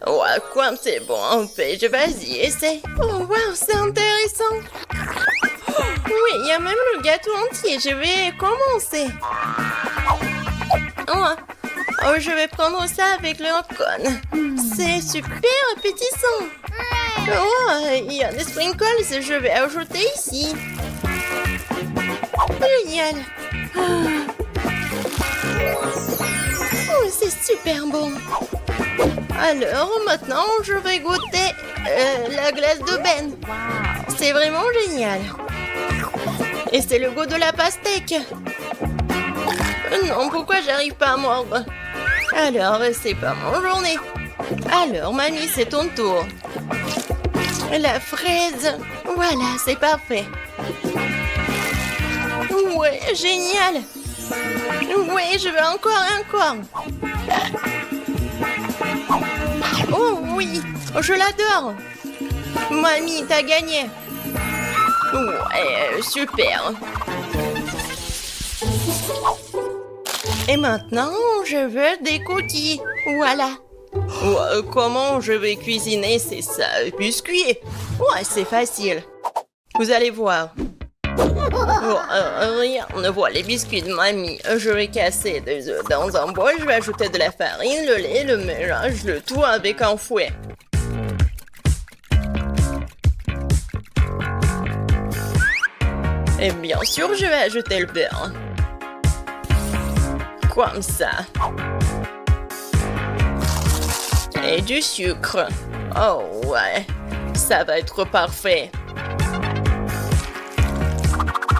Ouais, quoi, c'est bon, Paige, vas-y, essaie. Oh, wow, c'est intéressant. Oui, il y a même le gâteau entier, je vais commencer. Je vais prendre ça avec le cône. C'est super appétissant. Il y a des sprinkles, je vais ajouter ici. Génial. C'est super bon. Alors, maintenant, je vais goûter la glace de Ben. C'est vraiment génial. Et c'est le goût de la pastèque. Non, pourquoi j'arrive pas à mordre? Alors, c'est pas mon journée. Alors, mamie, c'est ton tour. La fraise. Voilà, c'est parfait. Ouais, génial. Ouais, je veux encore. Oh oui, je l'adore. Mamie, t'as gagné. Ouais, super. Et maintenant, je veux des cookies. Voilà. Comment je vais cuisiner ces biscuits? Ouais, c'est facile. Vous allez voir. Rien ne voit les biscuits de mamie. Je vais casser des œufs dans un bol. Je vais ajouter de la farine, le lait, le mélange, le tout avec un fouet. Et bien sûr, je vais ajouter le beurre. Comme ça. Et du sucre. Oh ouais, ça va être parfait.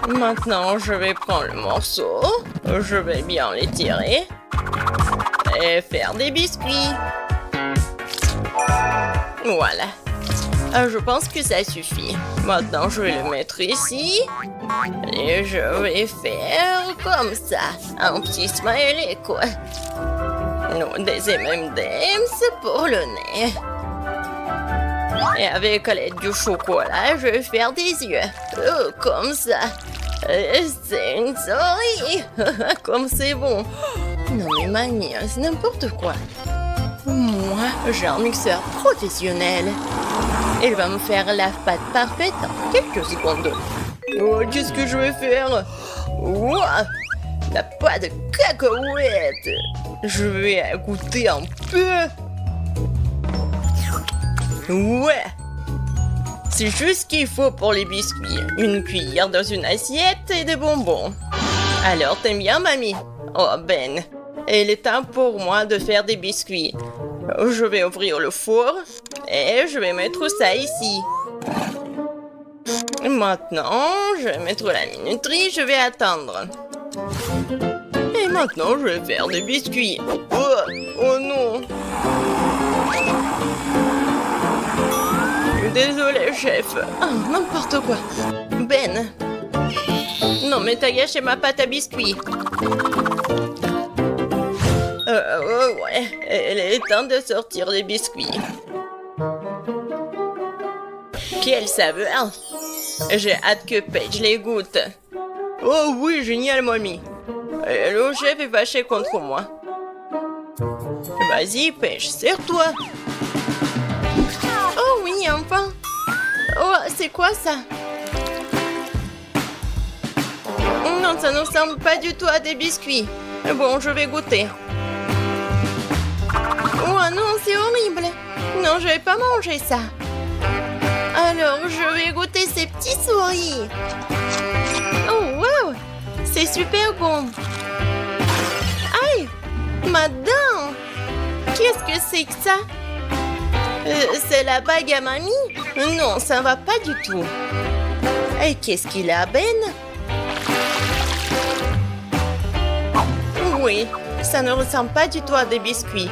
Maintenant, je vais prendre le morceau. Je vais bien l'étirer. Et faire des biscuits. Voilà. Je pense que ça suffit. Maintenant, je vais le mettre ici. Et je vais faire comme ça. Un petit smiley, quoi. Non, des M&M's pour le nez. Et avec l'aide du chocolat, je vais faire des yeux. Comme ça. C'est une souris. Comme c'est bon. Non mais mamie, c'est n'importe quoi. Moi, j'ai un mixeur professionnel. Il va me faire la pâte parfaite en quelques secondes. Qu'est-ce que je vais faire? La pâte de cacahuètes. Je vais goûter un peu. Ouais. C'est juste ce qu'il faut pour les biscuits. Une cuillère dans une assiette et des bonbons. Alors, t'aimes bien, mamie? Oh, Ben. Il est temps pour moi de faire des biscuits. Je vais ouvrir le four et je vais mettre ça ici. Maintenant, je vais mettre la minuterie, je vais attendre. Et maintenant, je vais faire des biscuits. Oh non. Désolé, chef. Ah, n'importe quoi. Ben. Non, mais t'as gâché ma pâte à biscuits. Ouais, il est temps de sortir des biscuits. Quelle saveur! J'ai hâte que Paige les goûte. Oh oui, génial, mamie. Le chef est fâché contre moi. Vas-y, Paige, serre-toi. Oh oui, enfin. Oh, c'est quoi ça? Non, ça ne ressemble pas du tout à des biscuits. Bon, je vais goûter. Oh non, c'est horrible. Non, je vais pas manger ça. Alors, je vais goûter ces petits souris. Oh, wow! C'est super bon. Aïe! Ma dent! Qu'est-ce que c'est que ça? C'est la bague à mamie? Non, ça va pas du tout. Et qu'est-ce qu'il a, Ben? Oui, ça ne ressemble pas du tout à des biscuits.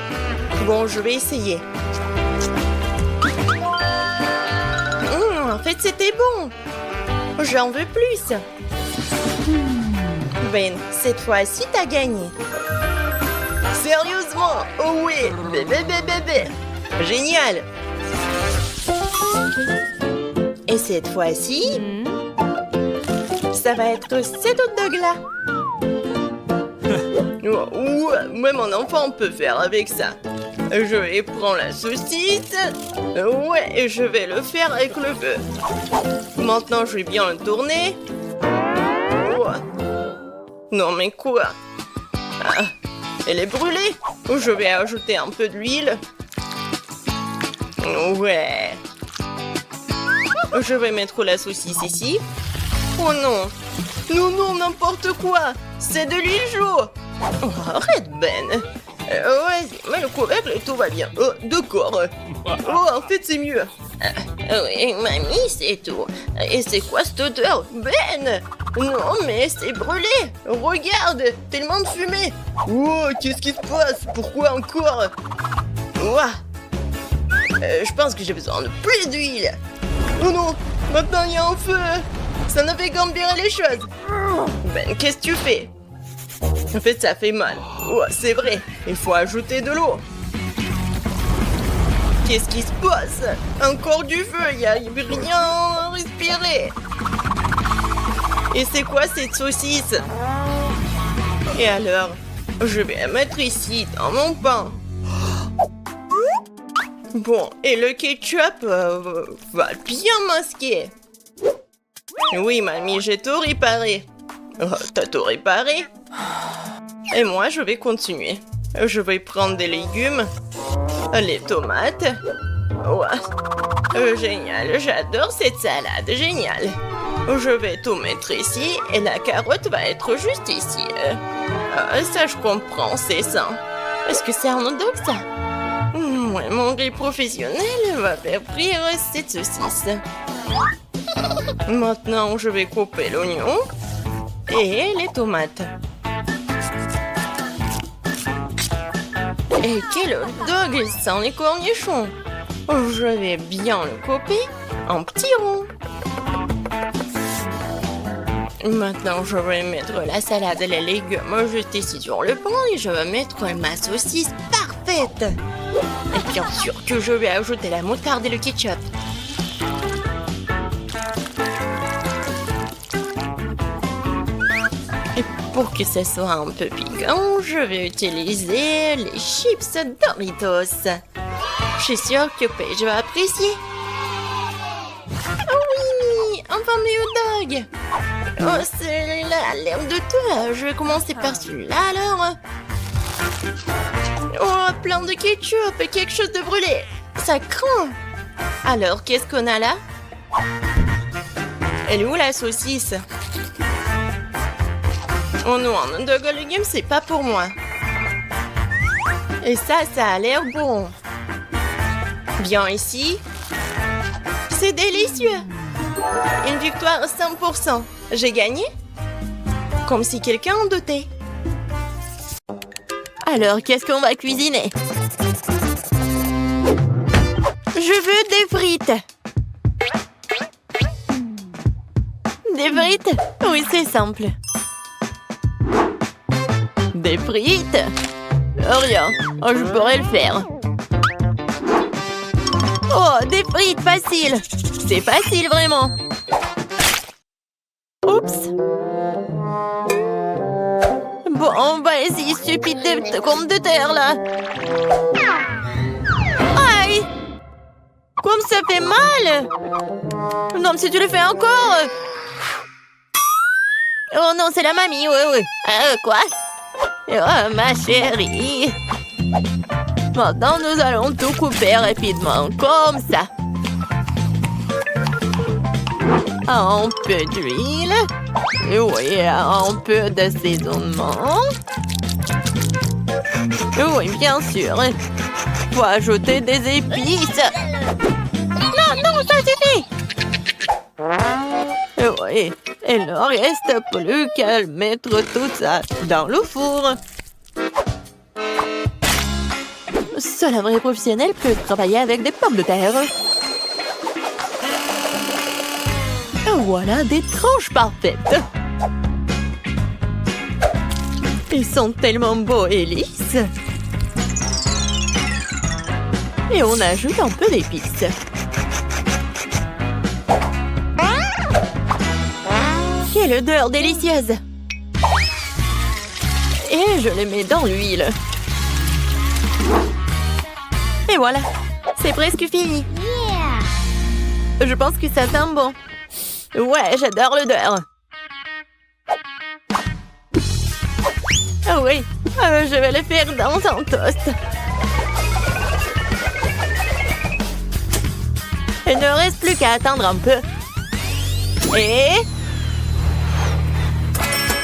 Bon, je vais essayer. En fait, c'était bon. J'en veux plus. Ben, cette fois-ci, t'as gagné. Sérieusement? Oh oui, bébé. Génial. Et cette fois-ci, ça va être cet hot dog-là. Ouais, mon enfant peut faire avec ça. Je vais prendre la saucisse. Ouais, et je vais le faire avec le feu. Maintenant, je vais bien le tourner. Non, mais quoi? Ah, elle est brûlée. Je vais ajouter un peu d'huile. Ouais. Je vais mettre la saucisse ici. Oh non. Non, n'importe quoi. C'est de l'huile chaude. Oh, arrête, Ben. Vas-y, mets le couvercle et tout va bien. Oh, d'accord. Oh, en fait, c'est mieux. Oui, mamie, c'est tout. Et c'est quoi cette odeur? Ben! Non, mais c'est brûlé. Regarde, tellement de fumée. Oh, qu'est-ce qui se passe? Pourquoi encore? Ouah. Je pense que j'ai besoin de plus d'huile. Oh non, maintenant il y a un feu. Ça ne fait qu'empirer les choses. Ben, qu'est-ce que tu fais? En fait, ça fait mal. Oh, c'est vrai, il faut ajouter de l'eau. Qu'est-ce qui se passe? Encore du feu, il n'y a rien à respirer. Et c'est quoi cette saucisse? Et alors, je vais la mettre ici, dans mon pain. Bon, et le ketchup va bien masquer. Oui, mamie, j'ai tout réparé. Oh, t'as tout réparé? Et moi, je vais continuer. Je vais prendre des légumes, les tomates. Ouais. Génial, j'adore cette salade, génial. Je vais tout mettre ici et la carotte va être juste ici. Ça, je comprends, c'est ça. Est-ce que c'est un hot dog, ça? Ouais, mon riz professionnel va faire frire cette saucisse. Maintenant, je vais couper l'oignon et les tomates. Et quel hot dog sans les cornichons! Je vais bien le couper en petits ronds. Maintenant, je vais mettre la salade et les légumes juste ici sur le pain et je vais mettre ma saucisse parfaite. Et bien sûr que je vais ajouter la moutarde et le ketchup. Et pour que ce soit un peu piquant, je vais utiliser les chips Doritos. Je suis sûre que Paige va apprécier. Oh oui, un fameux hot dog. Oh, celui-là a l'air de tout. Je vais commencer par celui-là alors. Oh, plein de ketchup et quelque chose de brûlé. Ça craint. Alors, qu'est-ce qu'on a là? Elle est où la saucisse? Oh non, un hot dog aux légumes, c'est pas pour moi. Et ça a l'air bon. Viens ici. C'est délicieux. Une victoire 100%. J'ai gagné? Comme si quelqu'un en doutait. Alors, qu'est-ce qu'on va cuisiner? Je veux des frites. Des frites? Oui, c'est simple. Des frites? Rien. Oh, je pourrais le faire. Oh, des frites, facile. C'est facile, vraiment. Oups. Bon, vas-y, stupide de compte de terre, là. Aïe! Comme ça fait mal! Non, mais si tu le fais encore... Oh non, c'est la mamie, oui. Quoi? Oh, ma chérie. Maintenant, nous allons tout couper rapidement, comme ça. Un peu d'huile. Oui, un peu d'assaisonnement. Oui, bien sûr. Faut ajouter des épices. Non, ça suffit. Oui, il ne reste plus qu'à mettre tout ça dans le four. Seul un vrai professionnel peut travailler avec des pommes de terre. Voilà des tranches parfaites. Ils sont tellement beaux et lisses. Et on ajoute un peu d'épices. Quelle odeur délicieuse! Et je les mets dans l'huile. Et voilà, c'est presque fini. Je pense que ça sent bon. Ouais, j'adore l'odeur. Ah oui, je vais le faire dans un toast. Il ne reste plus qu'à attendre un peu. Et...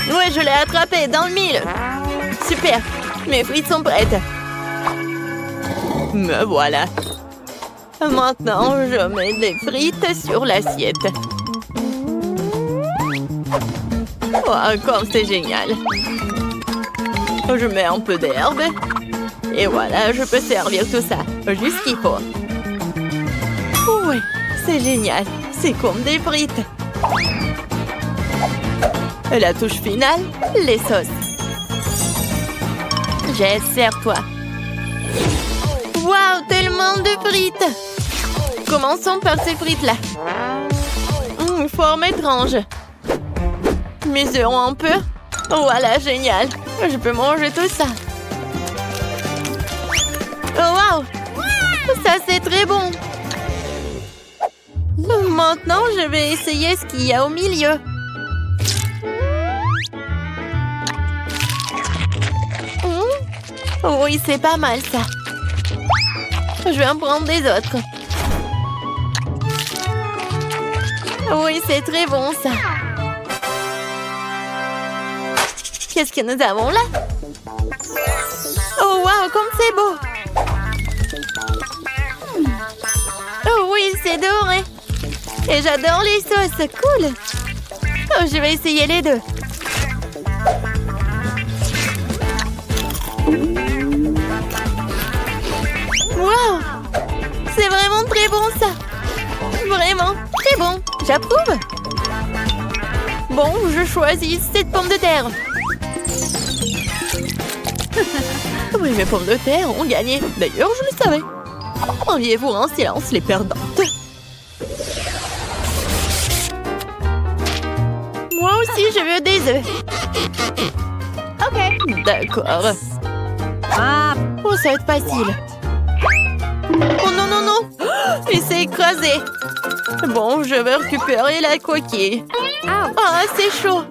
ouais, je l'ai attrapé dans le mille. Super, mes frites sont prêtes. Me voilà. Maintenant, je mets des frites sur l'assiette. Oh, comme c'est génial. Je mets un peu d'herbe. Et voilà, je peux servir tout ça. Juste ce qu'il faut. Oui, c'est génial. C'est comme des frites. Et la touche finale, les sauces. Sers-toi. Waouh, tellement de frites. Commençons par ces frites-là. Forme étrange. Mesurons un peu. Voilà, génial. Je peux manger tout ça. Oh, waouh! Ça, c'est très bon. Maintenant, je vais essayer ce qu'il y a au milieu. Oui, c'est pas mal, ça. Je vais en prendre des autres. Oui, c'est très bon, ça. Qu'est-ce que nous avons là? Oh, waouh, comme c'est beau! Oh oui, c'est doré. Et j'adore les sauces, cool! Oh, je vais essayer les deux. Waouh! C'est vraiment très bon, ça! Vraiment, très bon! J'approuve! Bon, je choisis cette pomme de terre. Oui, mes pommes de terre ont gagné. D'ailleurs, je le savais. Enviez-vous en silence les perdantes. Moi aussi, je veux des œufs. Ok. D'accord. Oh, ça va être facile. Oh non, non, non. Il s'est écrasé. Bon, je vais récupérer la coquille. Ah, c'est chaud.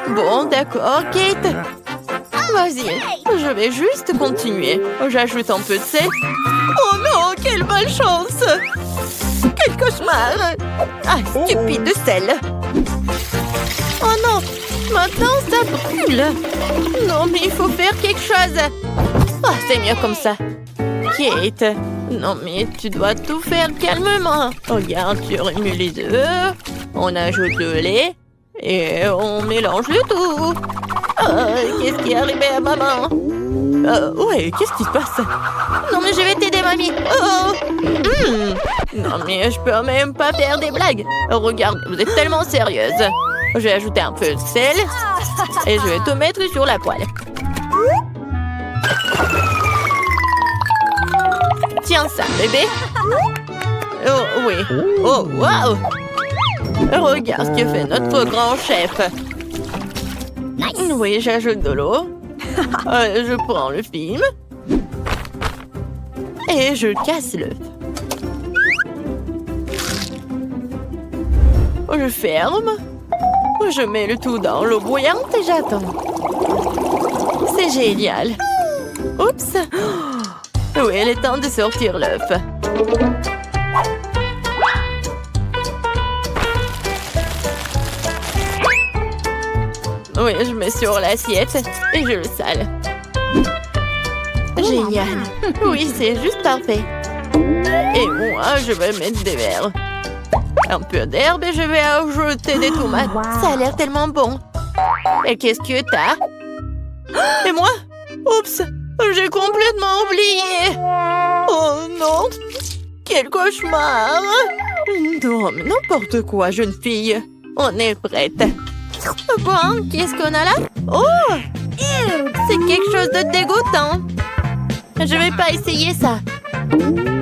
Bon, d'accord, Kate. Vas-y, je vais juste continuer. J'ajoute un peu de sel. Oh non, quelle malchance! Quel cauchemar! Ah, stupide sel! Oh non, maintenant ça brûle! Non, mais il faut faire quelque chose! Ah, c'est mieux comme ça. Kate, Non, mais tu dois tout faire calmement. Regarde, tu remues les œufs, on ajoute le lait et on mélange le tout. Qu'est-ce qui est arrivé à maman? Ouais, qu'est-ce qui se passe? Non, mais je vais t'aider, mamie. Non, mais je peux même pas faire des blagues. Regarde, vous êtes tellement sérieuse. Je vais ajouter un peu de sel et je vais tout mettre sur la poêle. Tiens ça, bébé. Oh, oui. Oh, wow. Regarde ce que fait notre grand chef. Oui, j'ajoute de l'eau. Je prends le film. Et je casse l'œuf. Je ferme. Je mets le tout dans l'eau bouillante et j'attends. C'est génial. Oups. Oui, il est temps de sortir l'œuf. Oui, je mets sur l'assiette et je le sale. Génial. Oui, c'est juste parfait. Et moi, je vais mettre des verres. Un peu d'herbe et je vais ajouter des tomates. Ça a l'air tellement bon. Et qu'est-ce que t'as? Et moi? Oups, j'ai complètement oublié. Oh non, quel cauchemar. Non, mais n'importe quoi, jeune fille. On est prête. Bon, qu'est-ce qu'on a là? Oh! C'est quelque chose de dégoûtant. Je vais pas essayer ça.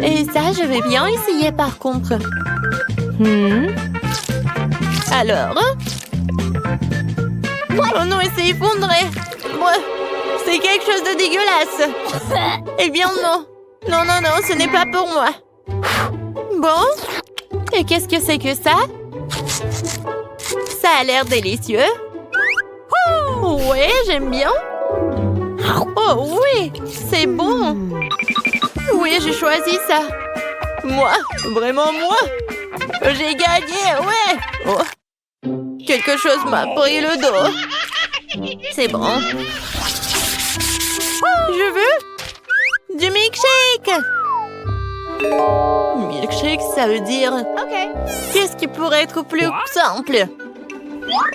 Et ça, je vais bien essayer par contre. Alors? Oh non, c'est effondré. C'est quelque chose de dégueulasse. Eh bien non. Non, non, non, ce n'est pas pour moi. Bon. Et qu'est-ce que c'est que ça? Ça a l'air délicieux. Ouais, j'aime bien. Oh oui, c'est bon. Oui, j'ai choisi ça. Moi, vraiment moi. J'ai gagné, ouais. Oh. Quelque chose m'a pris le dos. C'est bon. Je veux du milkshake. Milkshake, ça veut dire... Qu'est-ce qui pourrait être plus simple?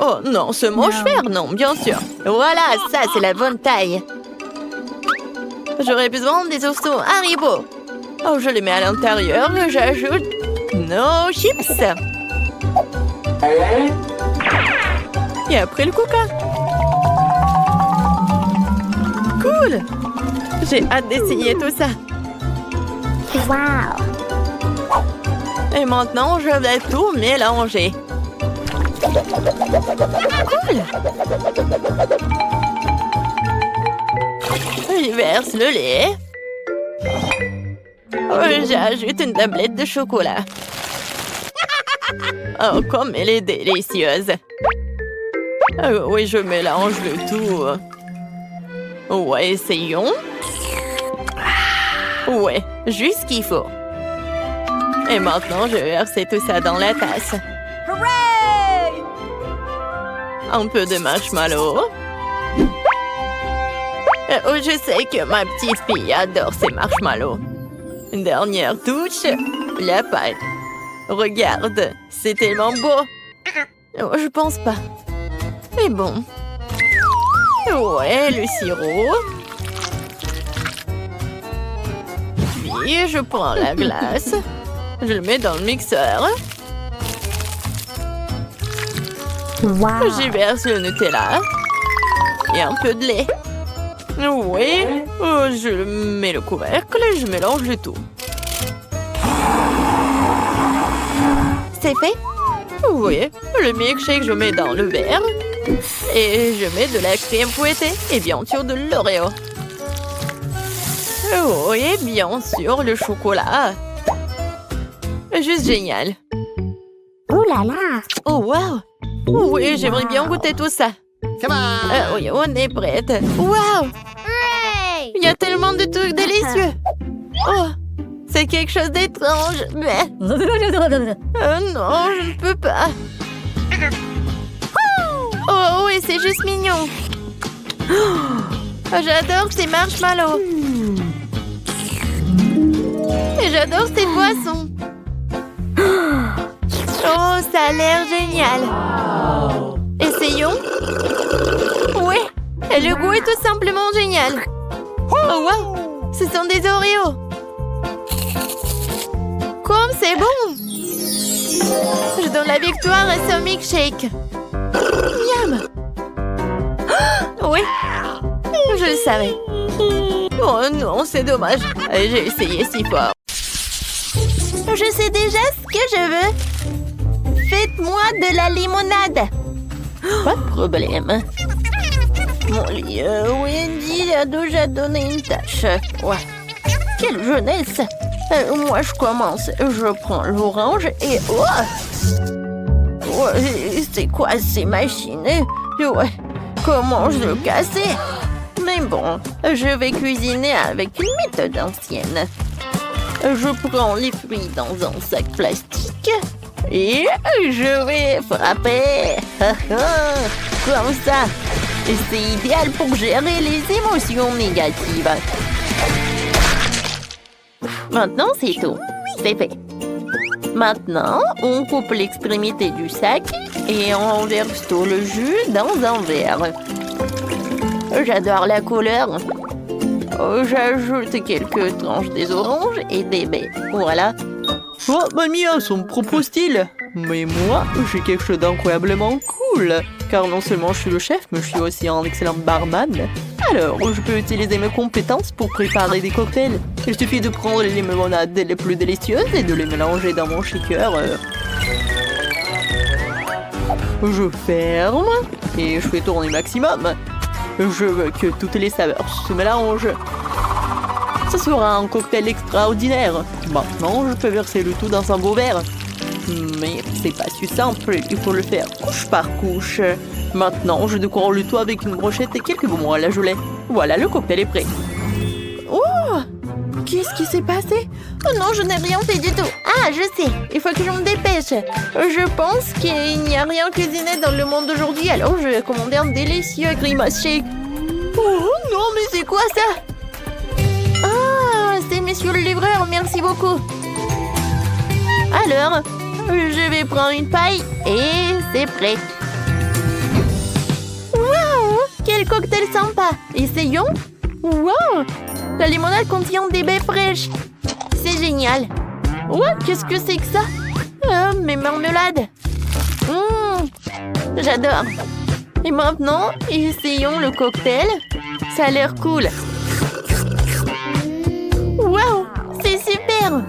Oh non, ce mange-fer, non, bien sûr. Voilà, ça, c'est la bonne taille. J'aurais besoin des oursons Haribo. Oh, je les mets à l'intérieur et j'ajoute nos chips. Et après le coca. Cool. J'ai hâte d'essayer tout ça. Wow. Et maintenant, je vais tout mélanger. Cool. Je verse le lait. J'ajoute une tablette de chocolat. Oh, comme elle est délicieuse. Oui, je mélange le tout. Ouais, essayons. Ouais, juste ce qu'il faut. Et maintenant, je vais verser tout ça dans la tasse. Hooray! Un peu de marshmallow. Je sais que ma petite fille adore ces marshmallows. Une dernière touche, la pâte. Regarde, c'est tellement beau. Oh, je pense pas. Mais bon. Ouais, le sirop. Puis, je prends la glace. Je le mets dans le mixeur. Wow. J'y verse le Nutella. Et un peu de lait. Oui, je mets le couvercle et je mélange le tout. C'est fait? Oui, le milkshake, je mets dans le verre. Et je mets de la crème fouettée et bien sûr de l'Oreo. Oui, bien sûr, le chocolat. Juste génial. Ouh là là. Oh, wow! Oui, j'aimerais bien goûter tout ça. Oui, on est prête. Wow! Hooray! Il y a tellement de trucs délicieux. Oh, c'est quelque chose d'étrange. Mais... non, je ne peux pas. Oh, oui, c'est juste mignon. Oh, j'adore ces marshmallows. J'adore ces boissons. Oh, ça a l'air génial. Essayons. Ouais, et le goût est tout simplement génial. Oh, wow, ce sont des Oreos. Comme c'est bon. Je donne la victoire à ce milkshake. Miam. Oui, je le savais. Oh non, c'est dommage. J'ai essayé si fort. Je sais déjà ce que je veux. Faites-moi de la limonade. Pas de problème. Mon lit, Wendy a déjà donné une tâche. Ouais. Quelle jeunesse. Moi, je commence. Je prends l'orange et... Oh, ouais, c'est quoi ces machines? Ouais. Comment je le casser? Mais bon, je vais cuisiner avec une méthode ancienne. Je prends les fruits dans un sac plastique et je vais frapper. Comme ça. C'est idéal pour gérer les émotions négatives. Maintenant, c'est tout. C'est fait. Maintenant, on coupe l'extrémité du sac et on verse tout le jus dans un verre. J'adore la couleur. J'ajoute quelques tranches des oranges et des baies. Voilà. Oh, mamie a son propre style. Mais moi, j'ai quelque chose d'incroyablement cool. Car non seulement je suis le chef, mais je suis aussi un excellent barman. Alors, je peux utiliser mes compétences pour préparer des cocktails. Il suffit de prendre les limonades les plus délicieuses et de les mélanger dans mon shaker. Je ferme et je fais tourner maximum. Je veux que toutes les saveurs se mélangent. Ce sera un cocktail extraordinaire. Maintenant, je peux verser le tout dans un beau verre. Mais c'est pas si simple, il faut le faire couche par couche. Maintenant, je décore le tout avec une brochette et quelques bonbons à la gelée. Voilà, le cocktail est prêt. Oh! Qu'est-ce qui s'est passé? Oh non, je n'ai rien fait du tout. Ah, je sais, il faut que je me dépêche. Je pense qu'il n'y a rien cuisiné dans le monde d'aujourd'hui, alors je vais commander un délicieux grimace shake. Oh non, mais c'est quoi ça? Ah, c'est monsieur le livreur, merci beaucoup. Alors, je vais prendre une paille et c'est prêt. Waouh! Quel cocktail sympa! Essayons! Waouh! La limonade contient des baies fraîches. C'est génial. Ouais, qu'est-ce que c'est que ça? Mes marmelades. J'adore. Et maintenant, essayons le cocktail. Ça a l'air cool. Waouh! C'est super!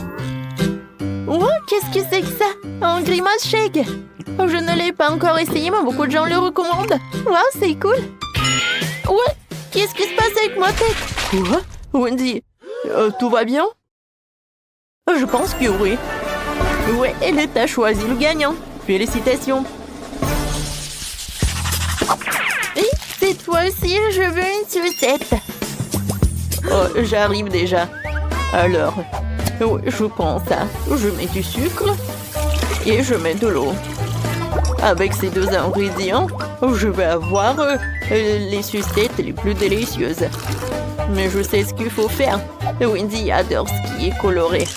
Oh, qu'est-ce que c'est que ça? Un grimace shake. Oh, je ne l'ai pas encore essayé, mais beaucoup de gens le recommandent. Waouh, c'est cool. Ouais, qu'est-ce qui se passe avec ma tête? Quoi? Wendy, tout va bien? Je pense que oui. Ouais, elle t'a choisi le gagnant. Félicitations. Et cette fois-ci, je veux une sucette. Oh, j'arrive déjà. Alors, oui, je prends ça. Je mets du sucre et je mets de l'eau. Avec ces deux ingrédients, je vais avoir les sucettes les plus délicieuses. Mais je sais ce qu'il faut faire. Wendy adore ce qui est coloré.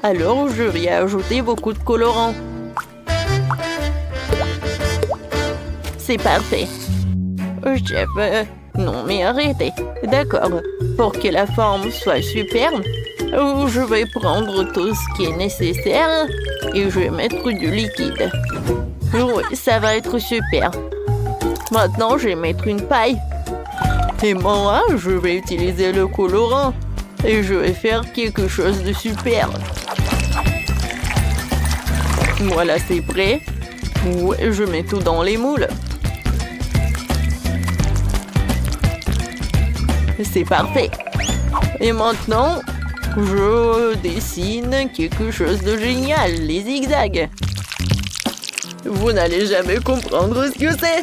Alors, je vais ajouter beaucoup de colorants. C'est parfait. Chef, non mais arrêtez. D'accord. Pour que la forme soit superbe, je vais prendre tout ce qui est nécessaire et je vais mettre du liquide. Oui, ça va être super. Maintenant, je vais mettre une paille. Et moi, je vais utiliser le colorant. Et je vais faire quelque chose de super. Voilà, c'est prêt. Ouais, je mets tout dans les moules. C'est parfait. Et maintenant, je dessine quelque chose de génial, les zigzags. Vous n'allez jamais comprendre ce que c'est.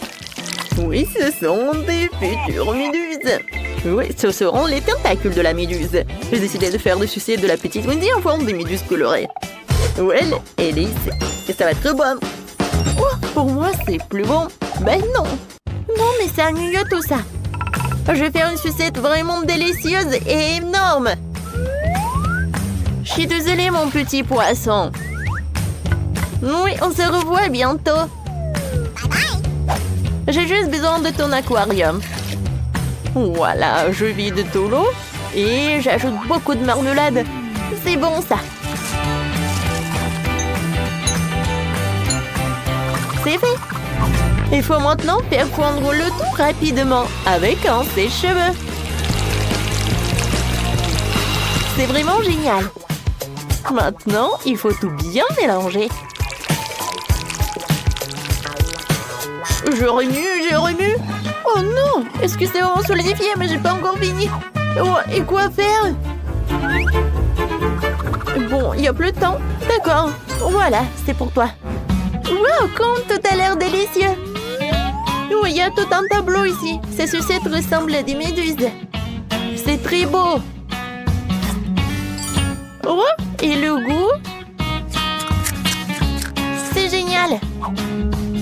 Oui, ce sont des futures méduses. Oui, ce seront les tentacules de la méduse. J'ai décidé de faire des sucettes de la petite Wendy en forme de méduse colorée. Well, Alice, et ça va être bon. Oh, pour moi, c'est plus bon. Ben non. Non, mais c'est ennuyeux tout ça. Je vais faire une sucette vraiment délicieuse et énorme. Je suis désolée, mon petit poisson. Oui, on se revoit bientôt. J'ai juste besoin de ton aquarium. Voilà, je vide tout l'eau et j'ajoute beaucoup de marmelade. C'est bon, ça. C'est fait. Il faut maintenant faire fondre le tout rapidement avec un sèche-cheveux. C'est vraiment génial. Maintenant, il faut tout bien mélanger. Je remue. Oh non, est-ce que c'est vraiment solidifié, mais j'ai pas encore fini. Oh, et quoi faire? Bon, il n'y a plus de temps. D'accord, voilà, c'est pour toi. Wow, comme tout a l'air délicieux. Oh, il y a tout un tableau ici. Ces sucettes ressemblent à des méduses. C'est très beau. Oh, et le goût? C'est génial.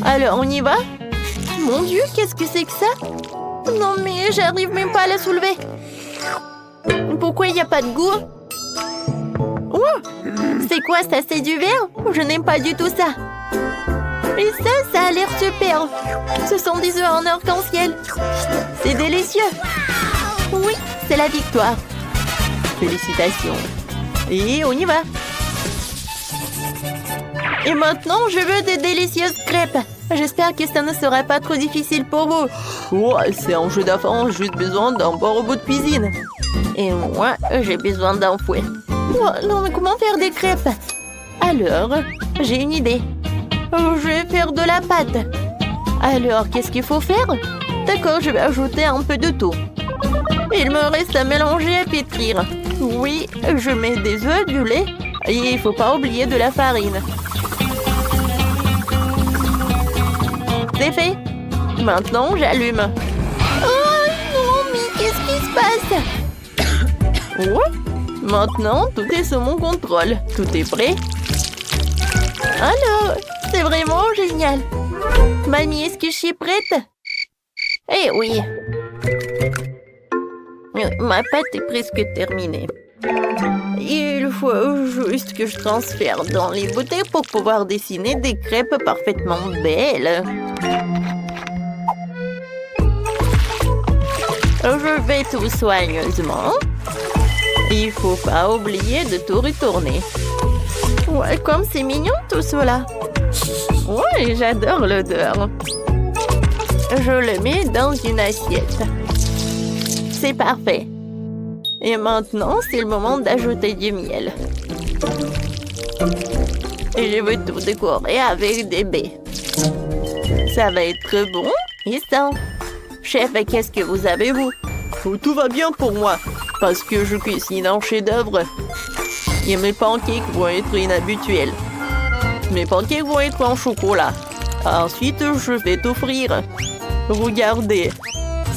Alors, on y va? Mon Dieu, qu'est-ce que c'est que ça? Non, mais j'arrive même pas à la soulever. Pourquoi il n'y a pas de goût? Oh, c'est quoi ça? C'est du verre? Je n'aime pas du tout ça. Et ça a l'air super. Ce sont des œufs en arc-en-ciel. C'est délicieux. Oui, c'est la victoire. Félicitations. Et on y va. Et maintenant, je veux des délicieuses crêpes. J'espère que ça ne sera pas trop difficile pour vous. Oh, c'est un jeu d'enfant, juste besoin d'un bon robot de cuisine. Et moi, j'ai besoin d'un fouet. Oh, non, mais comment faire des crêpes? Alors, j'ai une idée. Je vais faire de la pâte. Alors, qu'est-ce qu'il faut faire? D'accord, je vais ajouter un peu de tout. Il me reste à mélanger et à pétrir. Oui, je mets des œufs, du lait. Et il ne faut pas oublier de la farine. C'est fait. Maintenant, j'allume. Oh non, mais qu'est-ce qui se passe? Oh, maintenant, tout est sous mon contrôle. Tout est prêt. Alors, c'est vraiment génial. Mamie, est-ce que je suis prête? Eh oui. Ma pâte est presque terminée. Il faut juste que je transfère dans les bouteilles pour pouvoir dessiner des crêpes parfaitement belles. Je vais tout soigneusement. Il faut pas oublier de tout retourner. Ouais, comme c'est mignon tout cela. Ouais, j'adore l'odeur. Je le mets dans une assiette. C'est parfait. Et maintenant, c'est le moment d'ajouter du miel. Et je veux tout décorer avec des baies. Ça va être bon et sain. Chef, qu'est-ce que vous avez, vous? Oh, tout va bien pour moi, parce que je cuisine un chef-d'œuvre. Et mes pancakes vont être inhabituels. Mes pancakes vont être en chocolat. Ensuite, je vais t'offrir. Regardez,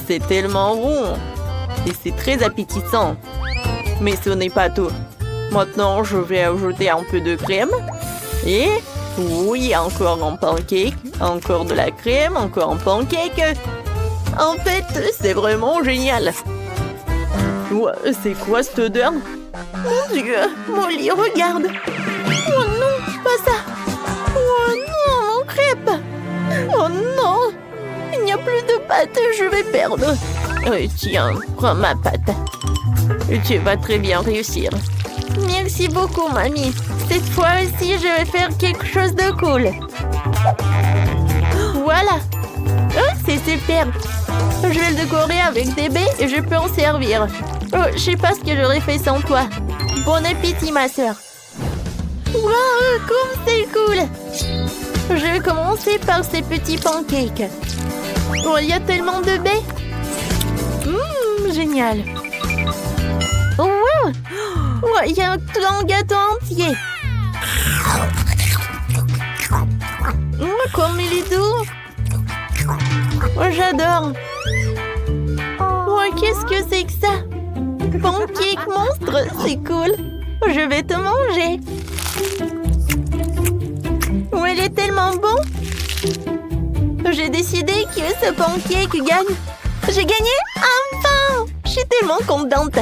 c'est tellement bon. Et c'est très appétissant. Mais ce n'est pas tout. Maintenant, je vais ajouter un peu de crème. Et oui, encore un pancake. Encore de la crème, encore un pancake. En fait, c'est vraiment génial. Ouais, c'est quoi cette odeur? Mon Dieu, Molly, regarde. Oh non, pas ça. Oh non, mon crêpe. Oh non, il n'y a plus de pâte, je vais perdre. Tiens, prends ma pâte. Tu vas très bien réussir. Merci beaucoup, mamie. Cette fois-ci, je vais faire quelque chose de cool. Voilà. Oh, c'est super. Je vais le décorer avec des baies et je peux en servir. Oh, je sais pas ce que j'aurais fait sans toi. Bon appétit, ma sœur. Wow, comme c'est cool. Je vais commencer par ces petits pancakes. Oh, il y a tellement de baies. Génial. Oh, wow. Oh, il y a un gâteau entier. Oh, comme il est doux. Oh, j'adore. Oh, qu'est-ce que c'est que ça? Pancake monstre, c'est cool. Je vais te manger. Oh, il est tellement bon. J'ai décidé que ce pancake gagne. J'ai gagné! Enfin! Je suis tellement contente.